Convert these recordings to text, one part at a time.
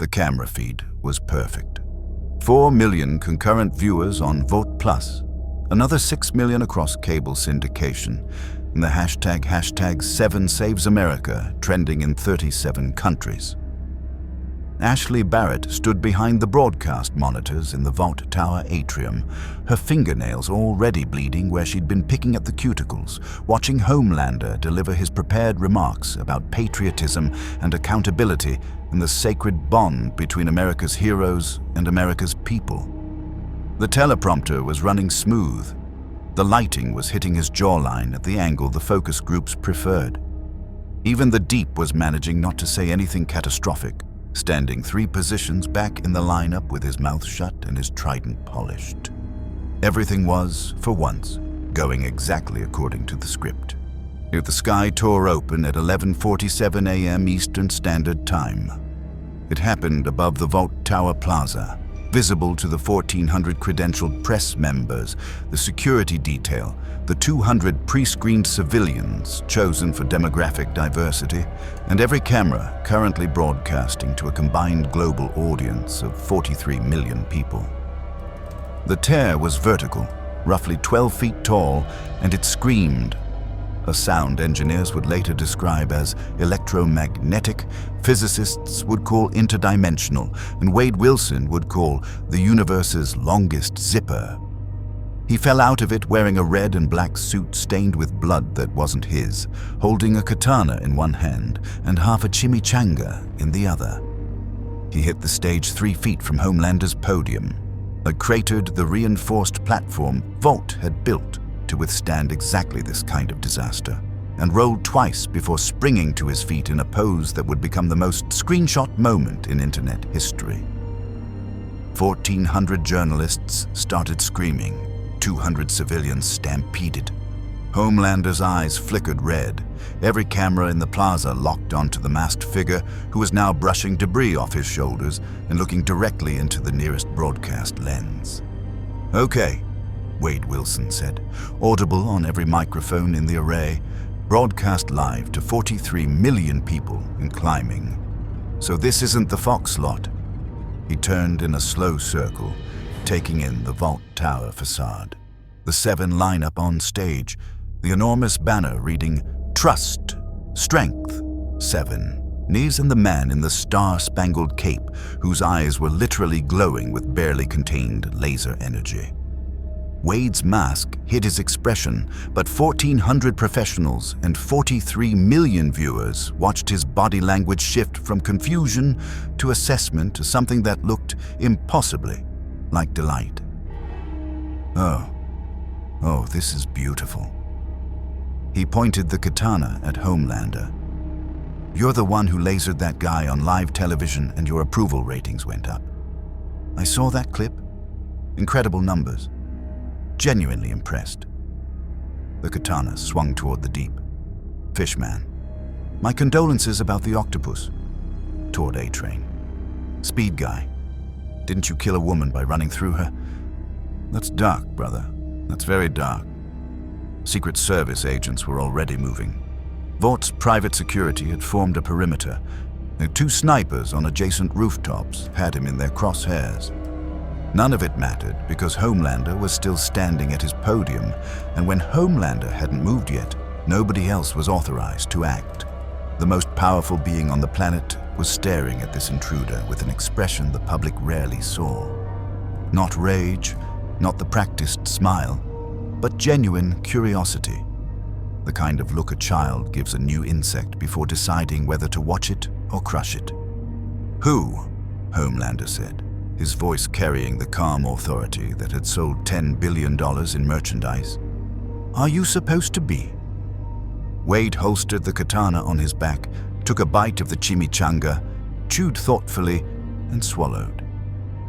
The camera feed was perfect. 4 million concurrent viewers on Vought Plus, another 6 million across cable syndication, and the hashtag 7SavesAmerica trending in 37 countries. Ashley Barrett stood behind the broadcast monitors in the Vought Tower atrium, her fingernails already bleeding where she'd been picking at the cuticles, watching Homelander deliver his prepared remarks about patriotism and accountability and the sacred bond between America's heroes and America's people. The teleprompter was running smooth. The lighting was hitting his jawline at the angle the focus groups preferred. Even the Deep was managing not to say anything catastrophic, standing 3 positions back in the lineup with his mouth shut and his trident polished. Everything was, for once, going exactly according to the script. If the sky tore open at 11:47 a.m. Eastern Standard Time. It happened above the Vought Tower Plaza, visible to the 1,400 credentialed press members, the security detail, the 200 pre-screened civilians chosen for demographic diversity, and every camera currently broadcasting to a combined global audience of 43 million people. The tear was vertical, roughly 12 feet tall, and it screamed, a sound engineers would later describe as electromagnetic, physicists would call interdimensional, and Wade Wilson would call the universe's longest zipper. He fell out of it wearing a red and black suit stained with blood that wasn't his, holding a katana in one hand and half a chimichanga in the other. He hit the stage 3 feet from Homelander's podium, cratered the reinforced platform Vought had built to withstand exactly this kind of disaster, and rolled twice before springing to his feet in a pose that would become the most screenshot moment in internet history. 1,400 journalists started screaming. 200 civilians stampeded. Homelander's eyes flickered red. Every camera in the plaza locked onto the masked figure, who was now brushing debris off his shoulders and looking directly into the nearest broadcast lens. "Okay," Wade Wilson said, audible on every microphone in the array, broadcast live to 43 million people and climbing. "So this isn't the Fox lot." He turned in a slow circle, taking in the Vought Tower facade. The 7 lineup on stage, the enormous banner reading, "Trust, Strength, 7." Knees and the man in the star-spangled cape, whose eyes were literally glowing with barely contained laser energy. Wade's mask hid his expression, but 1,400 professionals and 43 million viewers watched his body language shift from confusion to assessment to something that looked impossibly like delight. Oh, this is beautiful." He pointed the katana at Homelander. "You're the one who lasered that guy on live television and your approval ratings went up. I saw that clip. Incredible numbers. Genuinely impressed." The katana swung toward the Deep. "Fishman, my condolences about the octopus." Toward A-Train. "Speed guy, didn't you kill a woman by running through her? That's dark, brother. That's very dark." Secret Service agents were already moving. Vaught's private security had formed a perimeter. 2 snipers on adjacent rooftops had him in their crosshairs. None of it mattered because Homelander was still standing at his podium, and when Homelander hadn't moved yet, nobody else was authorized to act. The most powerful being on the planet was staring at this intruder with an expression the public rarely saw. Not rage, not the practiced smile, but genuine curiosity. The kind of look a child gives a new insect before deciding whether to watch it or crush it. "Who?" Homelander said, his voice carrying the calm authority that had sold $10 billion in merchandise. "Are you supposed to be?" Wade holstered the katana on his back, took a bite of the chimichanga, chewed thoughtfully, and swallowed.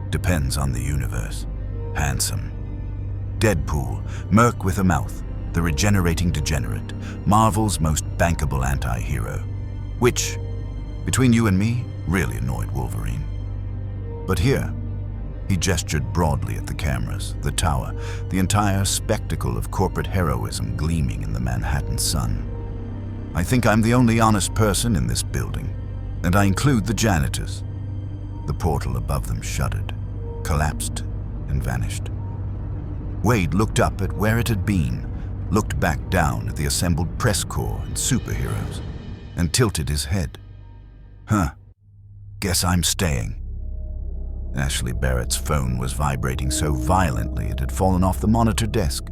"Depends on the universe. Handsome. Deadpool, Merc with a mouth, the regenerating degenerate, Marvel's most bankable anti-hero. Which, between you and me, really annoyed Wolverine. But here," he gestured broadly at the cameras, the tower, the entire spectacle of corporate heroism gleaming in the Manhattan sun. "I think I'm the only honest person in this building, and I include the janitors. The portal above them shuddered, collapsed, and vanished. Wade looked up at where it had been, looked back down at the assembled press corps and superheroes, and tilted his head. Guess I'm staying. Ashley Barrett's phone was vibrating so violently it had fallen off the monitor desk.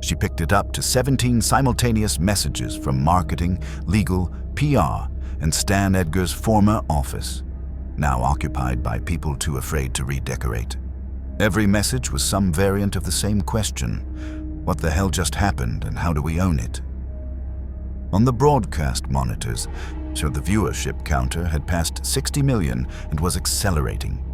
She picked it up to 17 simultaneous messages from marketing, legal, PR, and Stan Edgar's former office, now occupied by people too afraid to redecorate. Every message was some variant of the same question: what the hell just happened and how do we own it? On the broadcast monitors, so the viewership counter had passed 60 million and was accelerating.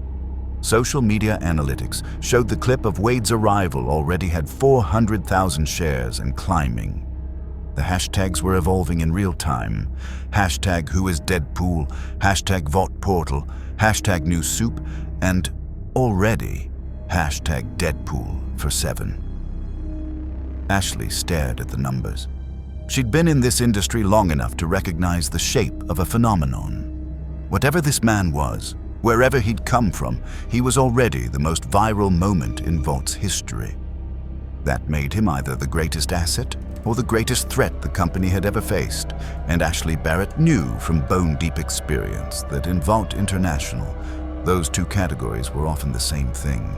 Social media analytics showed the clip of Wade's arrival already had 400,000 shares and climbing. The hashtags were evolving in real time. Hashtag Who is Deadpool, hashtag Vought Portal, hashtag New Soup, and already hashtag Deadpool for 7. Ashley stared at the numbers. She'd been in this industry long enough to recognize the shape of a phenomenon. Whatever this man was, wherever he'd come from, he was already the most viral moment in Vaught's history. That made him either the greatest asset or the greatest threat the company had ever faced, and Ashley Barrett knew from bone-deep experience that in Vought International, those two categories were often the same thing.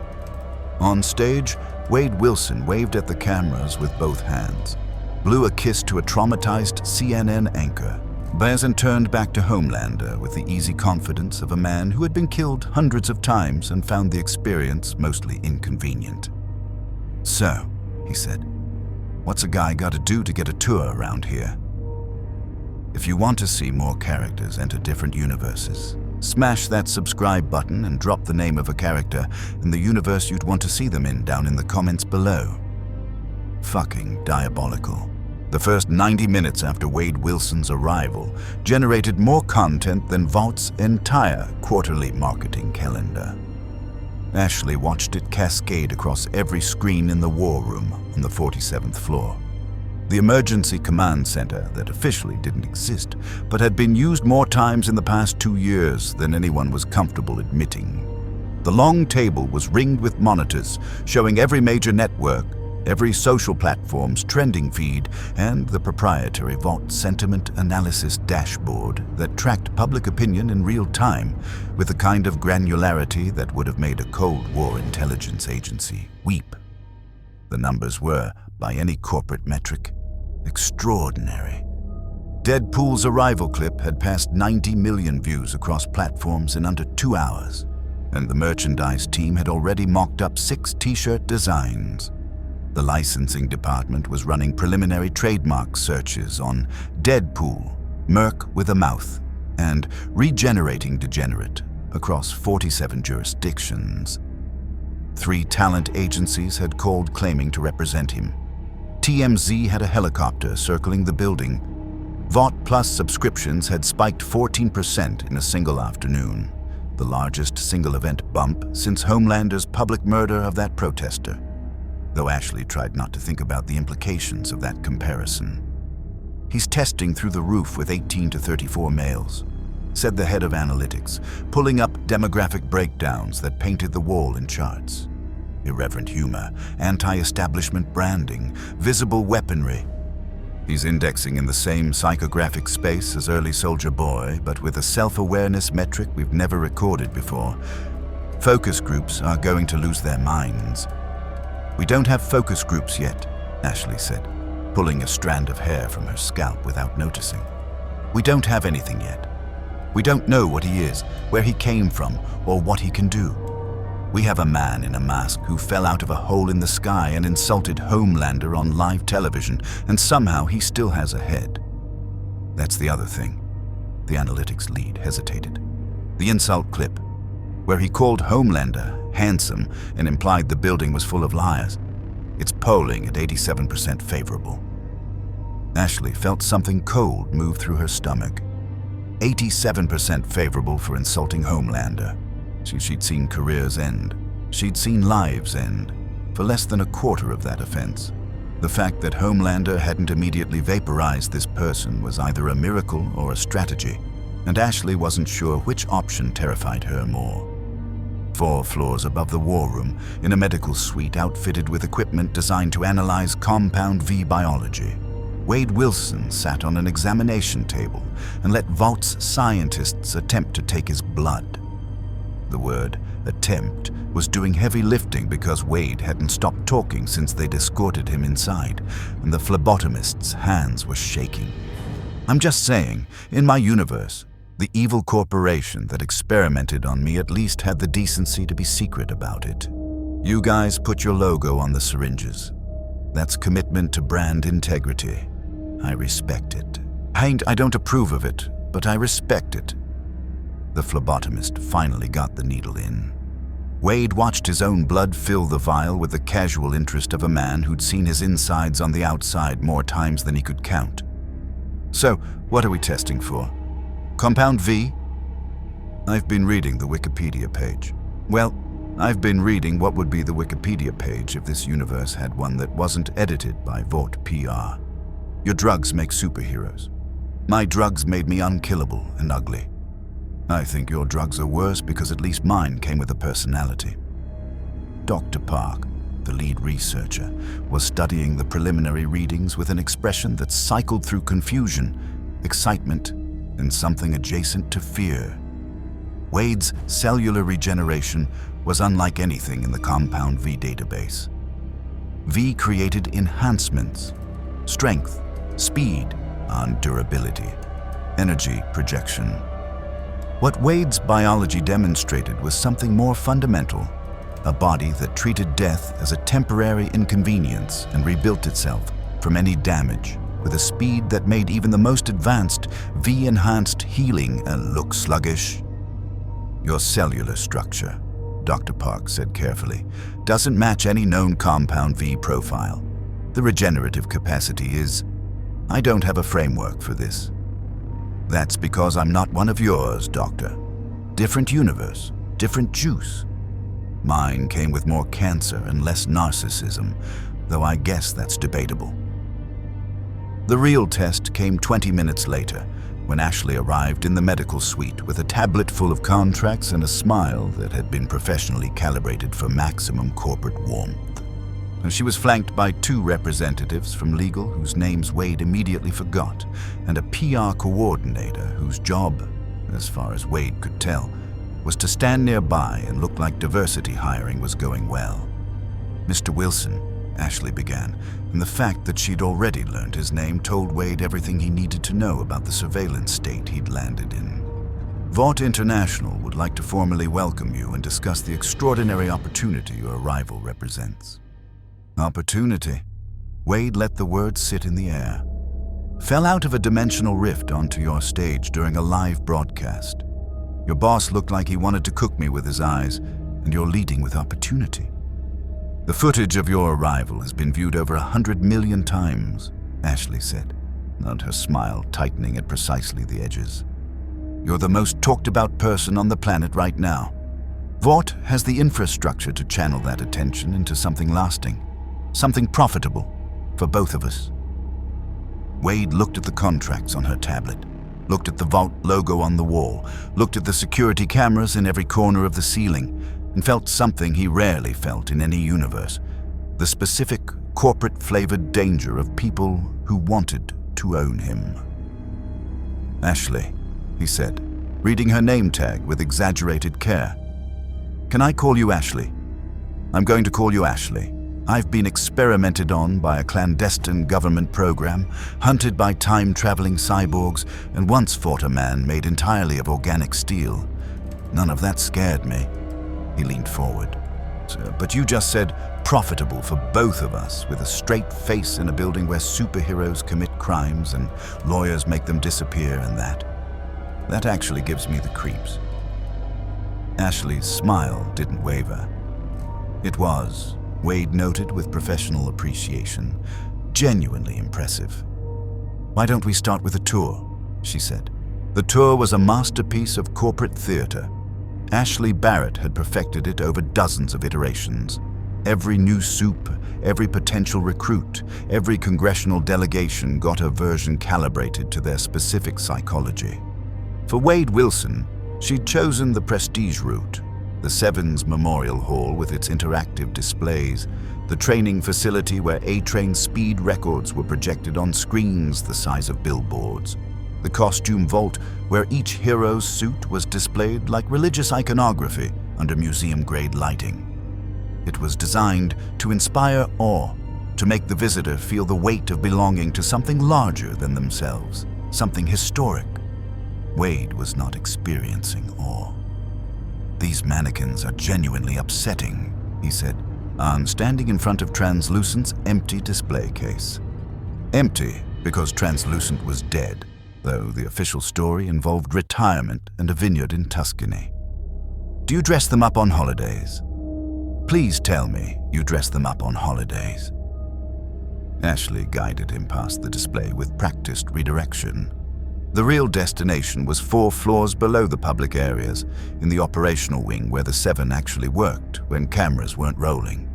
On stage, Wade Wilson waved at the cameras with both hands, blew a kiss to a traumatized CNN anchor, and turned back to Homelander with the easy confidence of a man who had been killed hundreds of times and found the experience mostly inconvenient. "So," he said, "what's a guy got to do to get a tour around here? If you want to see more characters enter different universes, smash that subscribe button and drop the name of a character in the universe you'd want to see them in down in the comments below." Fucking diabolical. The first 90 minutes after Wade Wilson's arrival generated more content than Vaught's entire quarterly marketing calendar. Ashley watched it cascade across every screen in the war room on the 47th floor. The emergency command center that officially didn't exist, but had been used more times in the past 2 years than anyone was comfortable admitting. The long table was ringed with monitors showing every major network, every social platform's trending feed, and the proprietary Vought sentiment analysis dashboard that tracked public opinion in real time with the kind of granularity that would have made a Cold War intelligence agency weep. The numbers were, by any corporate metric, extraordinary. Deadpool's arrival clip had passed 90 million views across platforms in under 2 hours, and the merchandise team had already mocked up 6 t-shirt designs. The licensing department was running preliminary trademark searches on Deadpool, Merc with a mouth, and Regenerating Degenerate across 47 jurisdictions. 3 talent agencies had called claiming to represent him. TMZ had a helicopter circling the building. Vought Plus subscriptions had spiked 14% in a single afternoon, the largest single-event bump since Homelander's public murder of that protester, though Ashley tried not to think about the implications of that comparison. "He's testing through the roof with 18 to 34 males," said the head of analytics, pulling up demographic breakdowns that painted the wall in charts. Irreverent humor, anti-establishment branding, visible weaponry. He's indexing in the same psychographic space as Early Soldier Boy, but with a self-awareness metric we've never recorded before. Focus groups are going to lose their minds. "We don't have focus groups yet," Ashley said, pulling a strand of hair from her scalp without noticing. "We don't have anything yet. We don't know what he is, where he came from, or what he can do. We have a man in a mask who fell out of a hole in the sky and insulted Homelander on live television, and somehow he still has a head. That's the other thing." The analytics lead hesitated. "The insult clip, where he called Homelander handsome and implied the building was full of liars. It's polling at 87% favorable." Ashley felt something cold move through her stomach. 87% favorable for insulting Homelander. She'd seen careers end. She'd seen lives end for less than a quarter of that offense. The fact that Homelander hadn't immediately vaporized this person was either a miracle or a strategy. and Ashley wasn't sure which option terrified her more. 4 floors above the war room, in a medical suite outfitted with equipment designed to analyze compound V biology, Wade Wilson sat on an examination table and let Vaught's scientists attempt to take his blood. The word attempt was doing heavy lifting because Wade hadn't stopped talking since they'd escorted him inside, and the phlebotomist's hands were shaking. I'm just saying, in my universe, the evil corporation that experimented on me at least had the decency to be secret about it. You guys put your logo on the syringes. That's commitment to brand integrity. I respect it. I don't approve of it, but I respect it. The phlebotomist finally got the needle in. Wade watched his own blood fill the vial with the casual interest of a man who'd seen his insides on the outside more times than he could count. So, what are we testing for? Compound V? I've been reading the Wikipedia page. Well, I've been reading what would be the Wikipedia page if this universe had one that wasn't edited by Vought PR. Your drugs make superheroes. My drugs made me unkillable and ugly. I think your drugs are worse because at least mine came with a personality. Dr. Park, the lead researcher, was studying the preliminary readings with an expression that cycled through confusion, excitement, and something adjacent to fear. Wade's cellular regeneration was unlike anything in the Compound V database. V created enhancements, strength, speed, and durability, energy projection. What Wade's biology demonstrated was something more fundamental, a body that treated death as a temporary inconvenience and rebuilt itself from any damage with a speed that made even the most advanced V-enhanced healing look sluggish. Your cellular structure, Dr. Park said carefully, doesn't match any known Compound V profile. The regenerative capacity is... I don't have a framework for this. That's because I'm not one of yours, Doctor. Different universe, different juice. Mine came with more cancer and less narcissism, though I guess that's debatable. The real test came 20 minutes later, when Ashley arrived in the medical suite with a tablet full of contracts and a smile that had been professionally calibrated for maximum corporate warmth. And she was flanked by 2 representatives from legal whose names Wade immediately forgot, and a PR coordinator whose job, as far as Wade could tell, was to stand nearby and look like diversity hiring was going well. Mr. Wilson, Ashley began, and the fact that she'd already learned his name told Wade everything he needed to know about the surveillance state he'd landed in. Vought International would like to formally welcome you and discuss the extraordinary opportunity your arrival represents. Opportunity. Wade let the words sit in the air. Fell out of a dimensional rift onto your stage during a live broadcast. Your boss looked like he wanted to cook me with his eyes, and you're leading with opportunity. The footage of your arrival has been viewed over 100 million times, Ashley said, and her smile tightening at precisely the edges. You're the most talked about person on the planet right now. Vought has the infrastructure to channel that attention into something lasting, something profitable for both of us. Wade looked at the contracts on her tablet, looked at the Vought logo on the wall, looked at the security cameras in every corner of the ceiling, and felt something he rarely felt in any universe, the specific corporate-flavored danger of people who wanted to own him. Ashley, he said, reading her name tag with exaggerated care. Can I call you Ashley? I'm going to call you Ashley. I've been experimented on by a clandestine government program, hunted by time-traveling cyborgs, and once fought a man made entirely of organic steel. None of that scared me. He leaned forward. But you just said profitable for both of us, with a straight face in a building where superheroes commit crimes and lawyers make them disappear, and that actually gives me the creeps. Ashley's smile didn't waver. It was, Wade noted with professional appreciation, genuinely impressive. Why don't we start with a tour, she said. The tour was a masterpiece of corporate theater. Ashley Barrett had perfected it over dozens of iterations. Every new soup, every potential recruit, every congressional delegation got a version calibrated to their specific psychology. For Wade Wilson, she'd chosen the prestige route, the Sevens Memorial Hall with its interactive displays, the training facility where A-Train speed records were projected on screens the size of billboards, the costume vault where each hero's suit was displayed like religious iconography under museum-grade lighting. It was designed to inspire awe, to make the visitor feel the weight of belonging to something larger than themselves, something historic. Wade was not experiencing awe. "These mannequins are genuinely upsetting," he said, standing in front of Translucent's empty display case. Empty because Translucent was dead, though the official story involved retirement and a vineyard in Tuscany. "Do you dress them up on holidays? Please tell me you dress them up on holidays." Ashley guided him past the display with practiced redirection. The real destination was 4 floors below the public areas, in the operational wing where the Seven actually worked when cameras weren't rolling.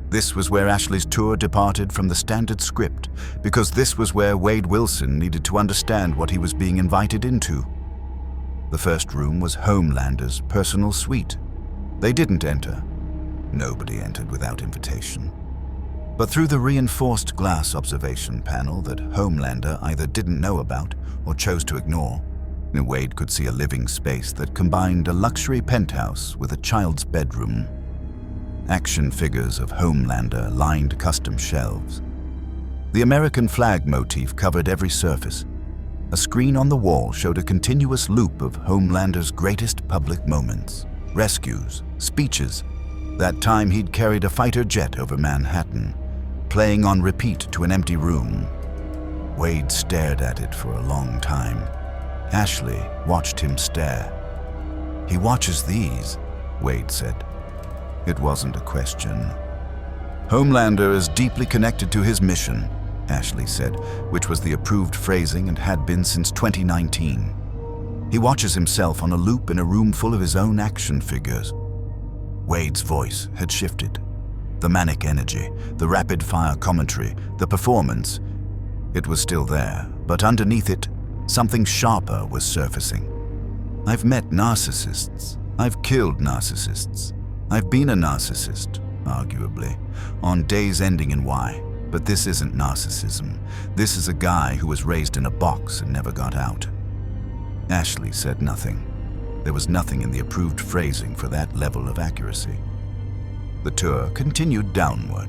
This was where Ashley's tour departed from the standard script, because this was where Wade Wilson needed to understand what he was being invited into. The first room was Homelander's personal suite. They didn't enter. Nobody entered without invitation. But through the reinforced glass observation panel that Homelander either didn't know about or chose to ignore, Wade could see a living space that combined a luxury penthouse with a child's bedroom. Action figures of Homelander lined custom shelves. The American flag motif covered every surface. A screen on the wall showed a continuous loop of Homelander's greatest public moments, rescues, speeches, that time he'd carried a fighter jet over Manhattan, playing on repeat to an empty room. Wade stared at it for a long time. Ashley watched him stare. "He watches these," Wade said. It wasn't a question. "Homelander is deeply connected to his mission," Ashley said, which was the approved phrasing and had been since 2019. "He watches himself on a loop in a room full of his own action figures." Wade's voice had shifted. The manic energy, the rapid-fire commentary, the performance. It was still there, but underneath it, something sharper was surfacing. "I've met narcissists. I've killed narcissists. I've been a narcissist, arguably, on days ending in Y. But this isn't narcissism. This is a guy who was raised in a box and never got out." Ashley said nothing. There was nothing in the approved phrasing for that level of accuracy. The tour continued downward.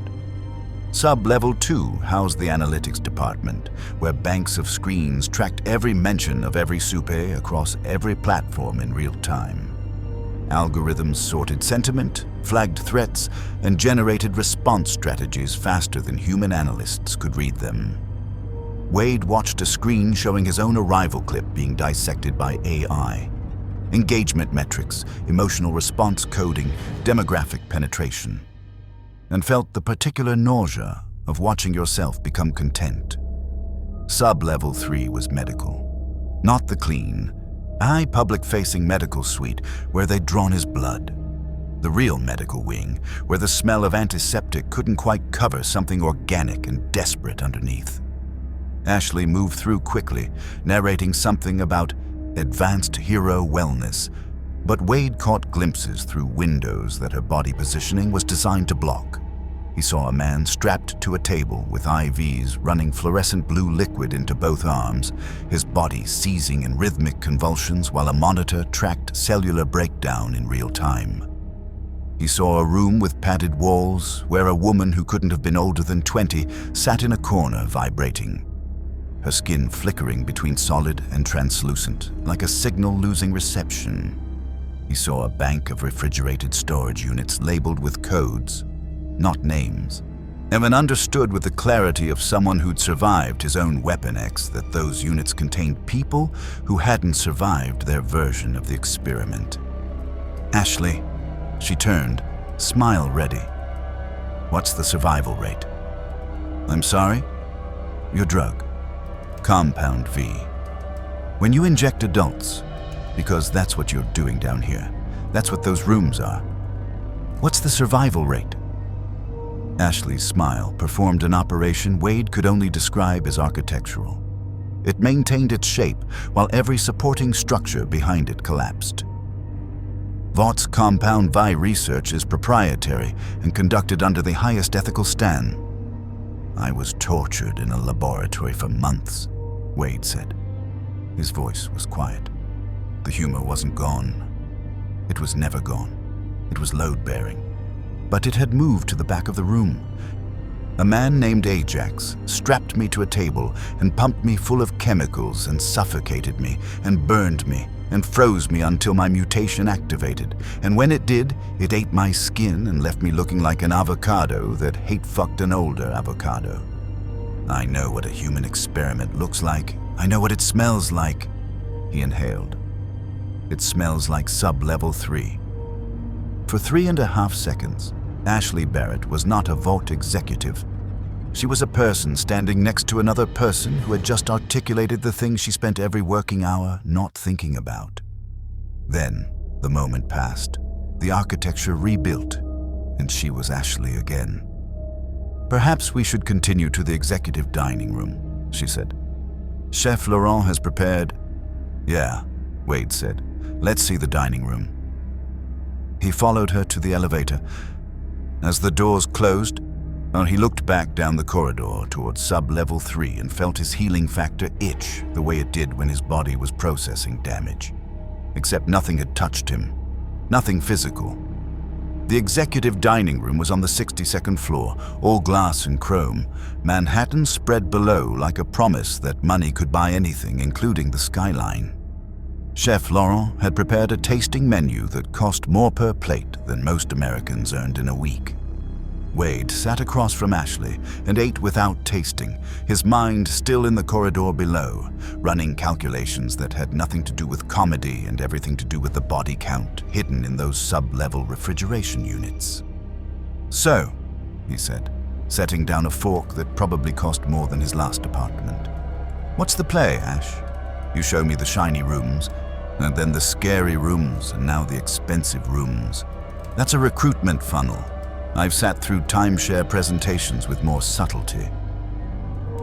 Sub-Level 2 housed the analytics department, where banks of screens tracked every mention of every soupe across every platform in real time. Algorithms sorted sentiment, flagged threats, and generated response strategies faster than human analysts could read them. Wade watched a screen showing his own arrival clip being dissected by AI. Engagement metrics, emotional response coding, demographic penetration, and felt the particular nausea of watching yourself become content. Sub-Level 3 was medical. Not the clean, high public-facing medical suite where they'd drawn his blood. The real medical wing, where the smell of antiseptic couldn't quite cover something organic and desperate underneath. Ashley moved through quickly, narrating something about advanced hero wellness, but Wade caught glimpses through windows that her body positioning was designed to block. He saw a man strapped to a table with IVs running fluorescent blue liquid into both arms, his body seizing in rhythmic convulsions while a monitor tracked cellular breakdown in real time. He saw a room with padded walls where a woman who couldn't have been older than 20 sat in a corner vibrating, her skin flickering between solid and translucent, like a signal losing reception. He saw a bank of refrigerated storage units labeled with codes, not names. Evan understood with the clarity of someone who'd survived his own Weapon X that those units contained people who hadn't survived their version of the experiment. "Ashley," she turned, smile ready. "What's the survival rate?" "I'm sorry?" "Your drug. Compound V. When you inject adults, because that's what you're doing down here, that's what those rooms are. What's the survival rate?" Ashley's smile performed an operation Wade could only describe as architectural. It maintained its shape while every supporting structure behind it collapsed. Vought's compound Vi research is proprietary and conducted under the highest ethical stand. I was tortured in a laboratory for months, Wade said. His voice was quiet. The humor wasn't gone. It was never gone. It was load-bearing. But it had moved to the back of the room. A man named Ajax strapped me to a table and pumped me full of chemicals and suffocated me and burned me and froze me until my mutation activated. And when it did, it ate my skin and left me looking like an avocado that hate-fucked an older avocado. I know what a human experiment looks like. I know what it smells like. He inhaled. It smells like sub-level 3. For 3.5 seconds, Ashley Barrett was not a Vought executive. She was a person standing next to another person who had just articulated the thing she spent every working hour not thinking about. Then, the moment passed, the architecture rebuilt, and she was Ashley again. "Perhaps we should continue to the executive dining room," she said. "Chef Laurent has prepared—" "Yeah," Wade said. "Let's see the dining room." He followed her to the elevator. As the doors closed, he looked back down the corridor towards sub-level 3 and felt his healing factor itch the way it did when his body was processing damage. Except nothing had touched him. Nothing physical. The executive dining room was on the 62nd floor, all glass and chrome. Manhattan spread below like a promise that money could buy anything, including the skyline. Chef Laurent had prepared a tasting menu that cost more per plate than most Americans earned in a week. Wade sat across from Ashley and ate without tasting, his mind still in the corridor below, running calculations that had nothing to do with comedy and everything to do with the body count hidden in those sub-level refrigeration units. "So," he said, setting down a fork that probably cost more than his last apartment. "What's the play, Ash? You show me the shiny rooms, and then the scary rooms, and now the expensive rooms. That's a recruitment funnel. I've sat through timeshare presentations with more subtlety."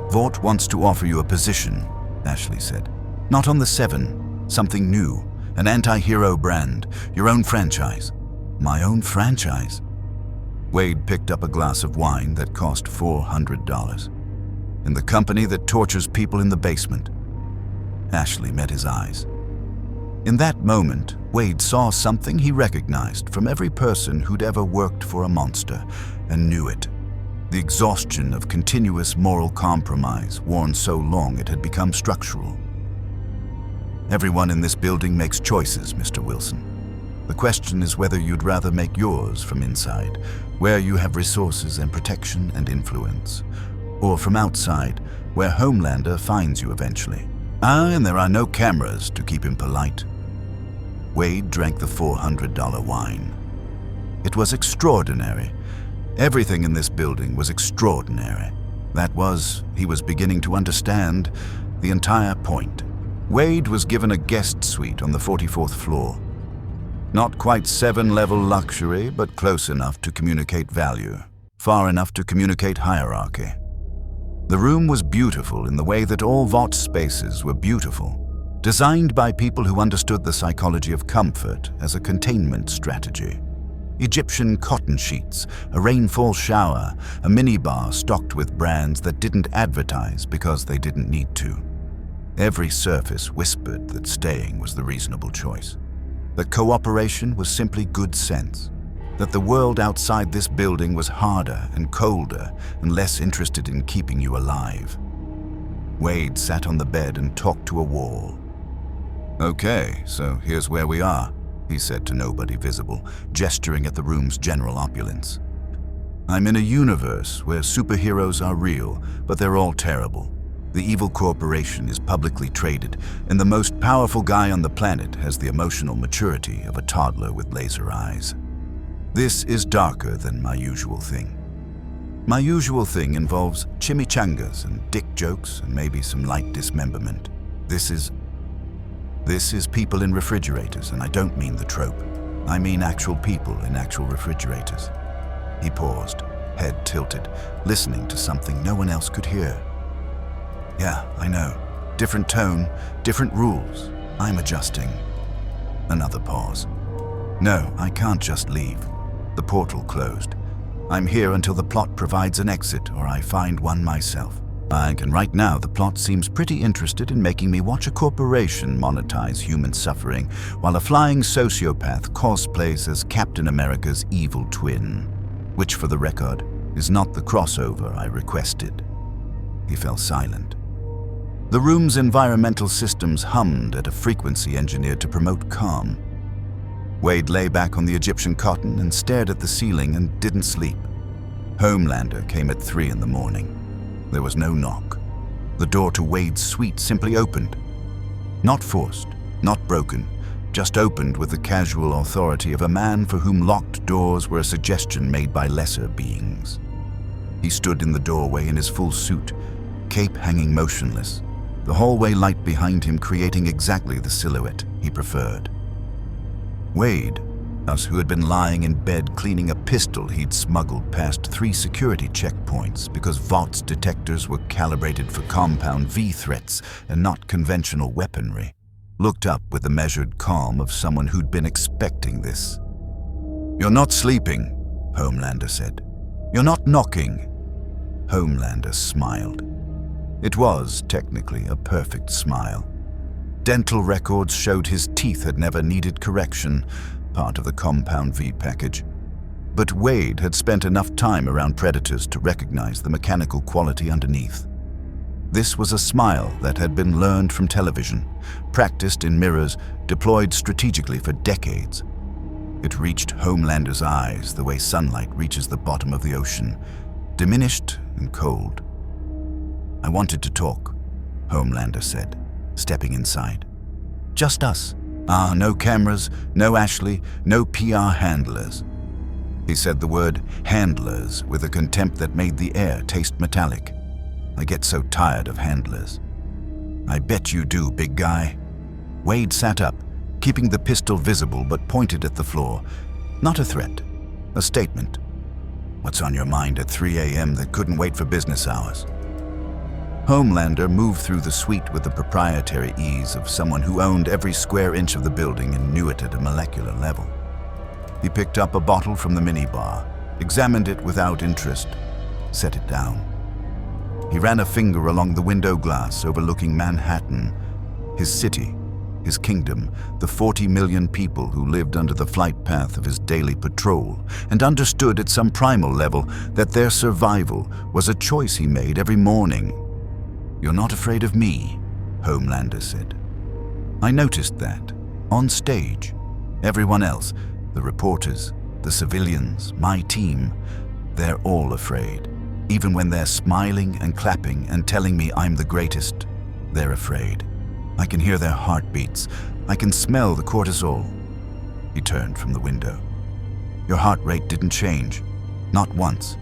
"Vought wants to offer you a position," Ashley said. "Not on the 7, something new, an anti-hero brand, your own franchise." "My own franchise?" Wade picked up a glass of wine that cost $400. "In the company that tortures people in the basement." Ashley met his eyes. In that moment, Wade saw something he recognized from every person who'd ever worked for a monster, and knew it. The exhaustion of continuous moral compromise worn so long it had become structural. "Everyone in this building makes choices, Mr. Wilson. The question is whether you'd rather make yours from inside, where you have resources and protection and influence, or from outside, where Homelander finds you eventually. And there are no cameras to keep him polite." Wade drank the $400 wine. It was extraordinary. Everything in this building was extraordinary. That was, he was beginning to understand, the entire point. Wade was given a guest suite on the 44th floor. Not quite 7-level luxury, but close enough to communicate value, far enough to communicate hierarchy. The room was beautiful in the way that all Vought spaces were beautiful, designed by people who understood the psychology of comfort as a containment strategy. Egyptian cotton sheets, a rainfall shower, a minibar stocked with brands that didn't advertise because they didn't need to. Every surface whispered that staying was the reasonable choice, that cooperation was simply good sense, that the world outside this building was harder and colder and less interested in keeping you alive. Wade sat on the bed and talked to a wall. "Okay, so here's where we are," he said to nobody visible, gesturing at the room's general opulence. "I'm in a universe where superheroes are real, but they're all terrible. The evil corporation is publicly traded, and the most powerful guy on the planet has the emotional maturity of a toddler with laser eyes. This is darker than my usual thing. My usual thing involves chimichangas and dick jokes and maybe some light dismemberment. This is people in refrigerators, and I don't mean the trope. I mean actual people in actual refrigerators." He paused, head tilted, listening to something no one else could hear. "Yeah, I know," different tone, different rules. I'm adjusting. Another pause. No, I can't just leave. The portal closed. I'm here until the plot provides an exit or I find one myself. And right now the plot seems pretty interested in making me watch a corporation monetize human suffering while a flying sociopath cosplays as Captain America's evil twin, which for the record is not the crossover I requested. He fell silent. The room's environmental systems hummed at a frequency engineered to promote calm. Wade lay back on the Egyptian cotton and stared at the ceiling and didn't sleep. Homelander came at 3 in the morning. There was no knock. The door to Wade's suite simply opened. Not forced, not broken, just opened with the casual authority of a man for whom locked doors were a suggestion made by lesser beings. He stood in the doorway in his full suit, cape hanging motionless, the hallway light behind him creating exactly the silhouette he preferred. Wade, us who had been lying in bed cleaning a pistol he'd smuggled past 3 security checkpoints because Vought's detectors were calibrated for compound V threats and not conventional weaponry, looked up with the measured calm of someone who'd been expecting this. "You're not sleeping," Homelander said. "You're not knocking." Homelander smiled. It was, technically, a perfect smile. Dental records showed his teeth had never needed correction, part of the compound V package. But Wade had spent enough time around predators to recognize the mechanical quality underneath. This was a smile that had been learned from television, practiced in mirrors, deployed strategically for decades. It reached Homelander's eyes the way sunlight reaches the bottom of the ocean, diminished and cold. "I wanted to talk," Homelander said, stepping inside. "Just us. No cameras, no Ashley, no PR handlers." He said the word handlers with a contempt that made the air taste metallic. "I get so tired of handlers." "I bet you do, big guy." Wade sat up, keeping the pistol visible but pointed at the floor. Not a threat, a statement. "What's on your mind at 3 a.m. that couldn't wait for business hours?" Homelander moved through the suite with the proprietary ease of someone who owned every square inch of the building and knew it at a molecular level. He picked up a bottle from the minibar, examined it without interest, set it down. He ran a finger along the window glass overlooking Manhattan, his city, his kingdom, the 40 million people who lived under the flight path of his daily patrol, and understood at some primal level that their survival was a choice he made every morning. "You're not afraid of me," Homelander said. I noticed that, on stage, everyone else, the reporters, the civilians, my team, they're all afraid. Even when they're smiling and clapping and telling me I'm the greatest, they're afraid. I can hear their heartbeats. I can smell the cortisol. He turned from the window. "Your heart rate didn't change. Not once."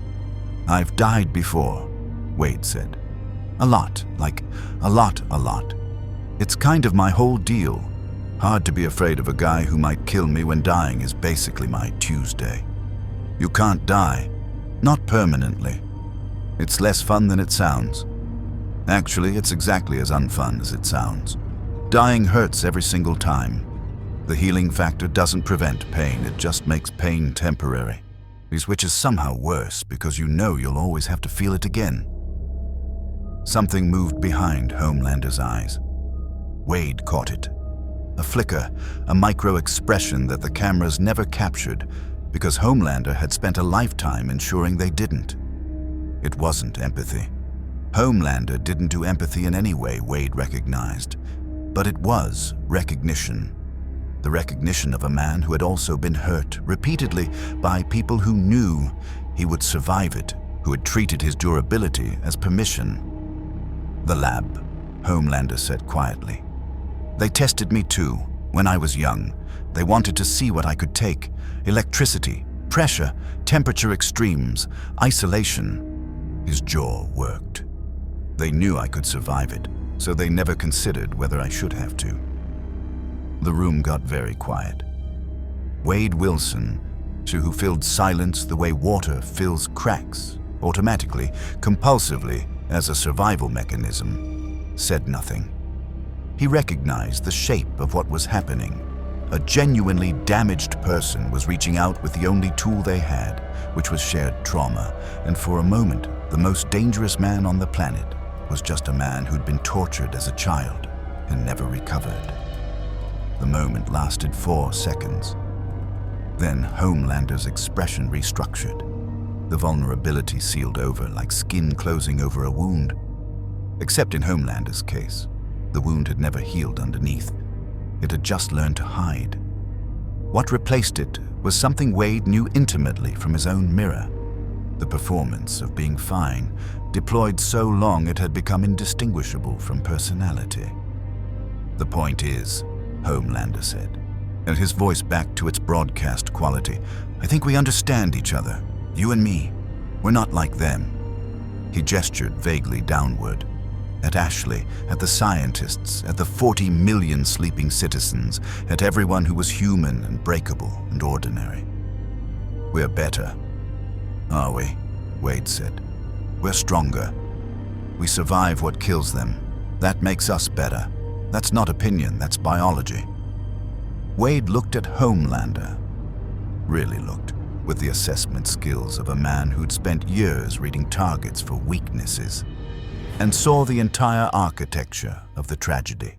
"I've died before," Wade said. "A lot, like a lot. It's kind of my whole deal. Hard to be afraid of a guy who might kill me when dying is basically my Tuesday. You can't die. Not permanently. It's less fun than it sounds. Actually, it's exactly as unfun as it sounds. Dying hurts every single time. The healing factor doesn't prevent pain, it just makes pain temporary. Which is somehow worse because you know you'll always have to feel it again." Something moved behind Homelander's eyes. Wade caught it. A flicker, a micro-expression that the cameras never captured because Homelander had spent a lifetime ensuring they didn't. It wasn't empathy. Homelander didn't do empathy in any way, Wade recognized. But it was recognition. The recognition of a man who had also been hurt repeatedly by people who knew he would survive it, who had treated his durability as permission. "The lab," Homelander said quietly. "They tested me too, when I was young. They wanted to see what I could take. Electricity, pressure, temperature extremes, isolation." His jaw worked. "They knew I could survive it, so they never considered whether I should have to." The room got very quiet. Wade Wilson, who filled silence the way water fills cracks, automatically, compulsively, as a survival mechanism, said nothing. He recognized the shape of what was happening. A genuinely damaged person was reaching out with the only tool they had, which was shared trauma, and for a moment, the most dangerous man on the planet was just a man who'd been tortured as a child and never recovered. The moment lasted 4 seconds. Then Homelander's expression restructured. The vulnerability sealed over like skin closing over a wound. Except in Homelander's case, the wound had never healed underneath. It had just learned to hide. What replaced it was something Wade knew intimately from his own mirror. The performance of being fine, deployed so long it had become indistinguishable from personality. "The point is," Homelander said, and his voice back to its broadcast quality, "I think we understand each other, you and me. We're not like them." He gestured vaguely downward. At Ashley, at the scientists, at the 40 million sleeping citizens, at everyone who was human and breakable and ordinary. "We're better." "Are we?" Wade said. "We're stronger. We survive what kills them. That makes us better. That's not opinion, that's biology." Wade looked at Homelander. Really looked, with the assessment skills of a man who'd spent years reading targets for weaknesses, and saw the entire architecture of the tragedy.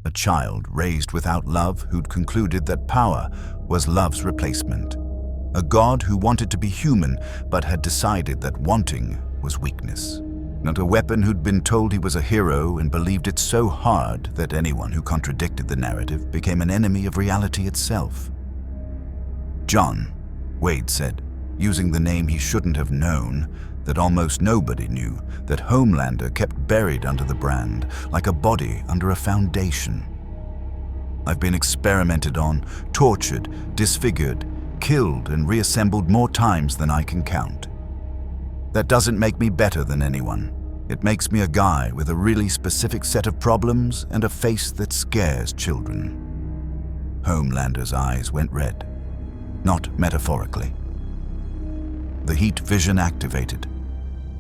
A child raised without love who'd concluded that power was love's replacement. A god who wanted to be human but had decided that wanting was weakness. And a weapon who'd been told he was a hero and believed it so hard that anyone who contradicted the narrative became an enemy of reality itself. "John," Wade said, using the name he shouldn't have known, that almost nobody knew, that Homelander kept buried under the brand, like a body under a foundation. "I've been experimented on, tortured, disfigured, killed, and reassembled more times than I can count. That doesn't make me better than anyone. It makes me a guy with a really specific set of problems and a face that scares children." Homelander's eyes went red. Not metaphorically. The heat vision activated.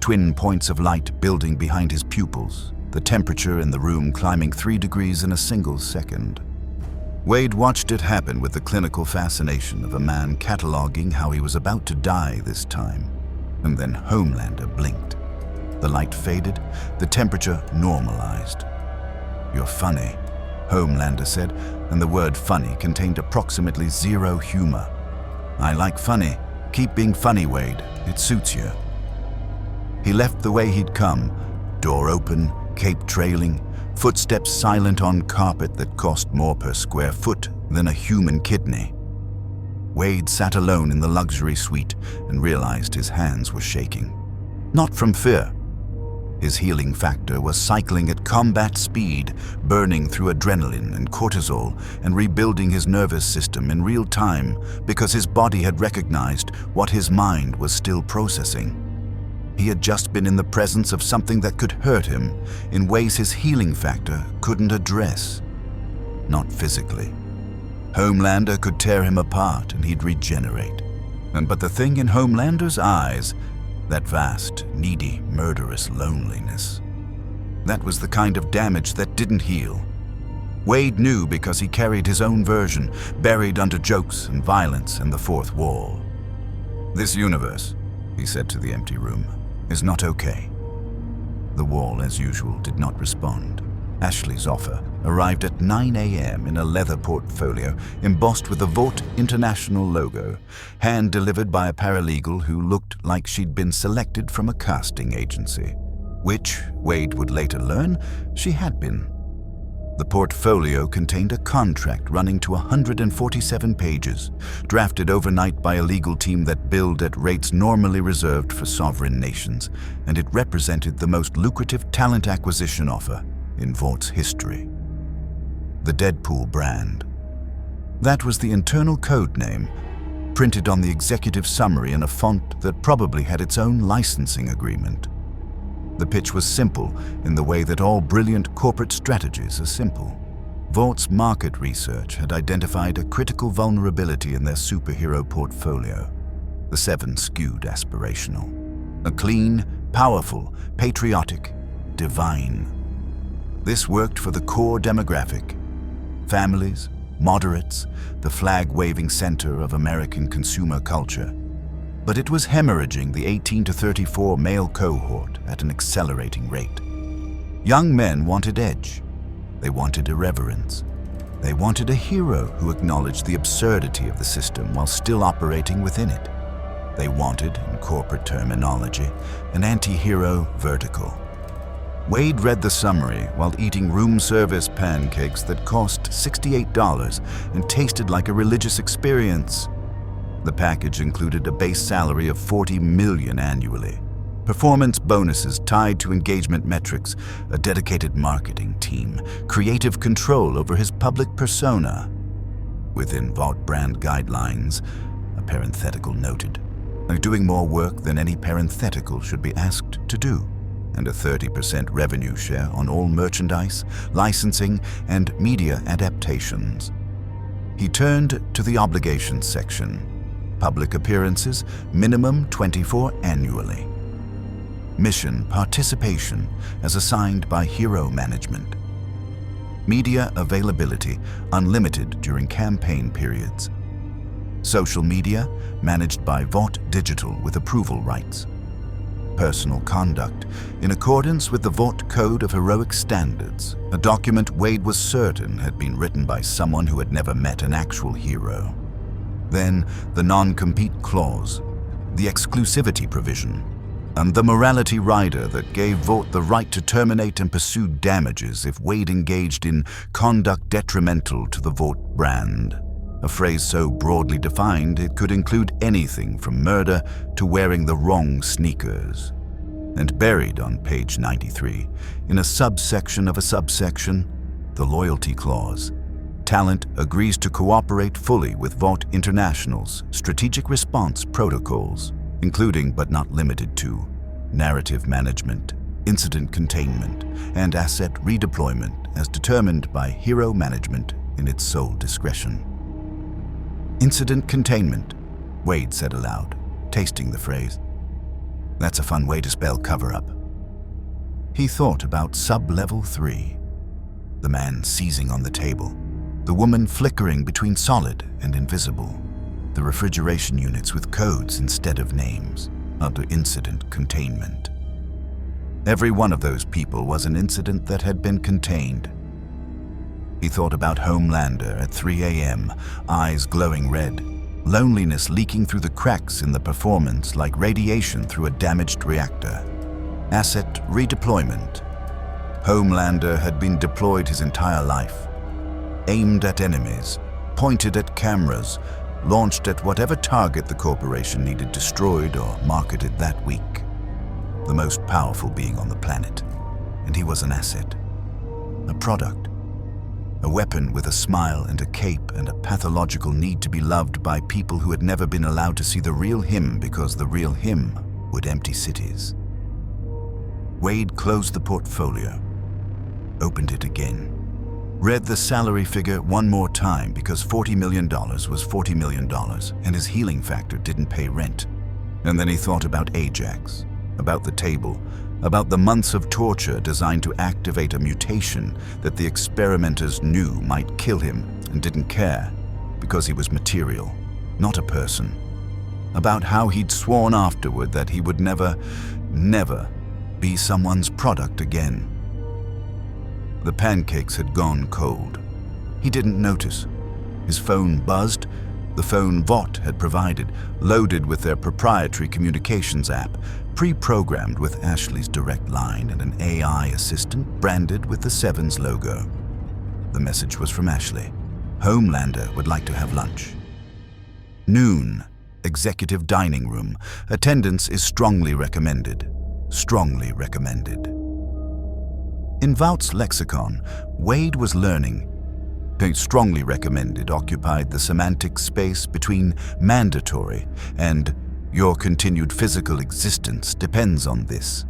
Twin points of light building behind his pupils, the temperature in the room climbing 3 degrees in a single second. Wade watched it happen with the clinical fascination of a man cataloging how he was about to die this time. And then Homelander blinked. The light faded, the temperature normalized. "You're funny," Homelander said, and the word funny contained approximately 0 humor. "I like funny. Keep being funny, Wade. It suits you." He left the way he'd come, door open, cape trailing, footsteps silent on carpet that cost more per square foot than a human kidney. Wade sat alone in the luxury suite and realized his hands were shaking. Not from fear. His healing factor was cycling at combat speed, burning through adrenaline and cortisol and rebuilding his nervous system in real time because his body had recognized what his mind was still processing. He had just been in the presence of something that could hurt him in ways his healing factor couldn't address. Not physically. Homelander could tear him apart and he'd regenerate. But the thing in Homelander's eyes, that vast, needy, murderous loneliness, that was the kind of damage that didn't heal. Wade knew because he carried his own version, buried under jokes and violence and the fourth wall. "This universe," he said to the empty room, "is not okay." The wall, as usual, did not respond. Ashley's offer arrived at 9 a.m. in a leather portfolio embossed with the Vought International logo, hand-delivered by a paralegal who looked like she'd been selected from a casting agency, which, Wade would later learn, she had been. The portfolio contained a contract running to 147 pages, drafted overnight by a legal team that billed at rates normally reserved for sovereign nations, and it represented the most lucrative talent acquisition offer in Vaught's history. The Deadpool brand. That was the internal code name, printed on the executive summary in a font that probably had its own licensing agreement. The pitch was simple in the way that all brilliant corporate strategies are simple. Vaught's market research had identified a critical vulnerability in their superhero portfolio. The 7 skewed aspirational. A clean, powerful, patriotic, divine. This worked for the core demographic: families, moderates, the flag-waving center of American consumer culture. But it was hemorrhaging the 18 to 34 male cohort at an accelerating rate. Young men wanted edge. They wanted irreverence. They wanted a hero who acknowledged the absurdity of the system while still operating within it. They wanted, in corporate terminology, an anti-hero vertical. Wade read the summary while eating room service pancakes that cost $68 and tasted like a religious experience. The package included a base salary of $40 million annually, performance bonuses tied to engagement metrics, a dedicated marketing team, creative control over his public persona. Within Vought brand guidelines, a parenthetical noted, doing more work than any parenthetical should be asked to do, and a 30% revenue share on all merchandise, licensing, and media adaptations. He turned to the obligations section. Public appearances, minimum 24 annually. Mission participation as assigned by hero management. Media availability unlimited during campaign periods. Social media managed by Vought Digital with approval rights. Personal conduct in accordance with the Vought Code of Heroic Standards, a document Wade was certain had been written by someone who had never met an actual hero. Then the non-compete clause, the exclusivity provision, and the morality rider that gave Vought the right to terminate and pursue damages if Wade engaged in conduct detrimental to the Vought brand. A phrase so broadly defined it could include anything from murder to wearing the wrong sneakers. And buried on page 93, in a subsection of a subsection, the loyalty clause. Talent agrees to cooperate fully with Vought International's strategic response protocols, including but not limited to narrative management, incident containment, and asset redeployment as determined by hero management in its sole discretion. Incident containment, Wade said aloud, tasting the phrase. That's a fun way to spell cover-up. He thought about sub-level 3, the man seizing on the table, the woman flickering between solid and invisible, the refrigeration units with codes instead of names, under incident containment. Every one of those people was an incident that had been contained. He thought about Homelander at 3 a.m., eyes glowing red, loneliness leaking through the cracks in the performance like radiation through a damaged reactor. Asset redeployment. Homelander had been deployed his entire life. Aimed at enemies, pointed at cameras, launched at whatever target the corporation needed destroyed or marketed that week. The most powerful being on the planet. And he was an asset. A product. A weapon with a smile and a cape and a pathological need to be loved by people who had never been allowed to see the real him because the real him would empty cities. Wade closed the portfolio, opened it again. Read the salary figure one more time because $40 million was $40 million and his healing factor didn't pay rent. And then he thought about Ajax, about the table, about the months of torture designed to activate a mutation that the experimenters knew might kill him and didn't care because he was material, not a person. About how he'd sworn afterward that he would never be someone's product again. The pancakes had gone cold. He didn't notice. His phone buzzed, the phone Vought had provided, loaded with their proprietary communications app, pre-programmed with Ashley's direct line and an AI assistant branded with the Sevens logo. The message was from Ashley. Homelander would like to have lunch. Noon, executive dining room. Attendance is strongly recommended. Strongly recommended. In Vought's lexicon, Wade was learning. Strongly recommended occupied the semantic space between mandatory and your continued physical existence depends on this.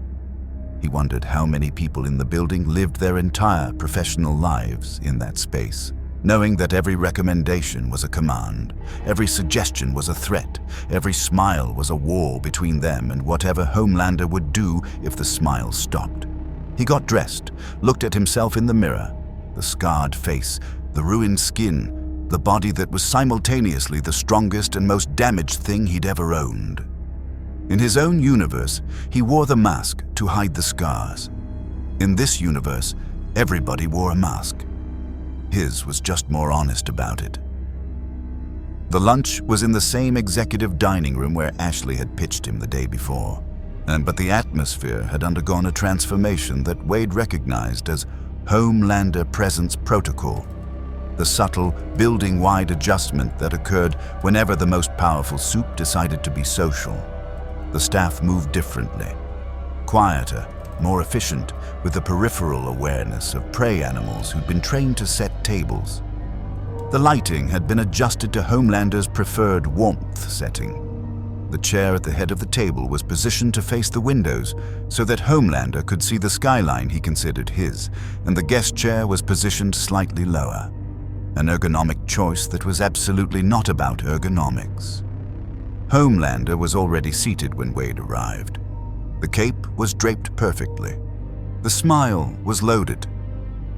He wondered how many people in the building lived their entire professional lives in that space, knowing that every recommendation was a command, every suggestion was a threat, every smile was a war between them and whatever Homelander would do if the smile stopped. He got dressed, looked at himself in the mirror. The scarred face, the ruined skin, the body that was simultaneously the strongest and most damaged thing he'd ever owned. In his own universe, he wore the mask to hide the scars. In this universe, everybody wore a mask. His was just more honest about it. The lunch was in the same executive dining room where Ashley had pitched him the day before. But the atmosphere had undergone a transformation that Wade recognized as Homelander Presence Protocol, the subtle, building-wide adjustment that occurred whenever the most powerful soup decided to be social. The staff moved differently, quieter, more efficient, with the peripheral awareness of prey animals who'd been trained to set tables. The lighting had been adjusted to Homelander's preferred warmth setting. The chair at the head of the table was positioned to face the windows so that Homelander could see the skyline he considered his, and the guest chair was positioned slightly lower. An ergonomic choice that was absolutely not about ergonomics. Homelander was already seated when Wade arrived. The cape was draped perfectly. The smile was loaded.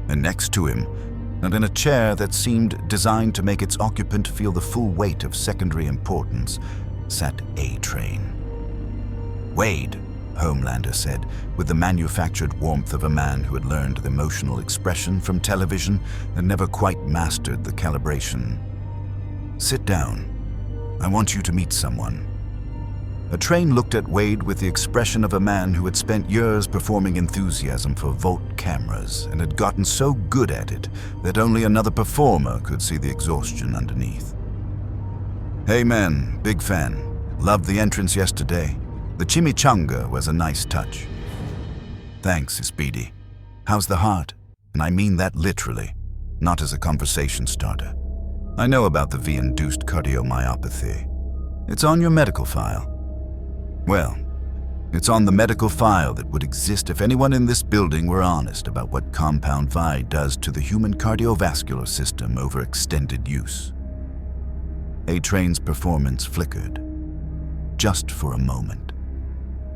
And next to him, and in a chair that seemed designed to make its occupant feel the full weight of secondary importance, sat A-Train. "Wade," Homelander said, with the manufactured warmth of a man who had learned the emotional expression from television and never quite mastered the calibration. "Sit down. I want you to meet someone." A-Train looked at Wade with the expression of a man who had spent years performing enthusiasm for Vought cameras and had gotten so good at it that only another performer could see the exhaustion underneath. "Hey man, big fan. Loved the entrance yesterday. The chimichanga was a nice touch." "Thanks, Speedy. How's the heart? And I mean that literally, not as a conversation starter. I know about the V-induced cardiomyopathy. It's on your medical file. Well, it's on the medical file that would exist if anyone in this building were honest about what Compound Vi does to the human cardiovascular system over extended use." A-Train's performance flickered, just for a moment.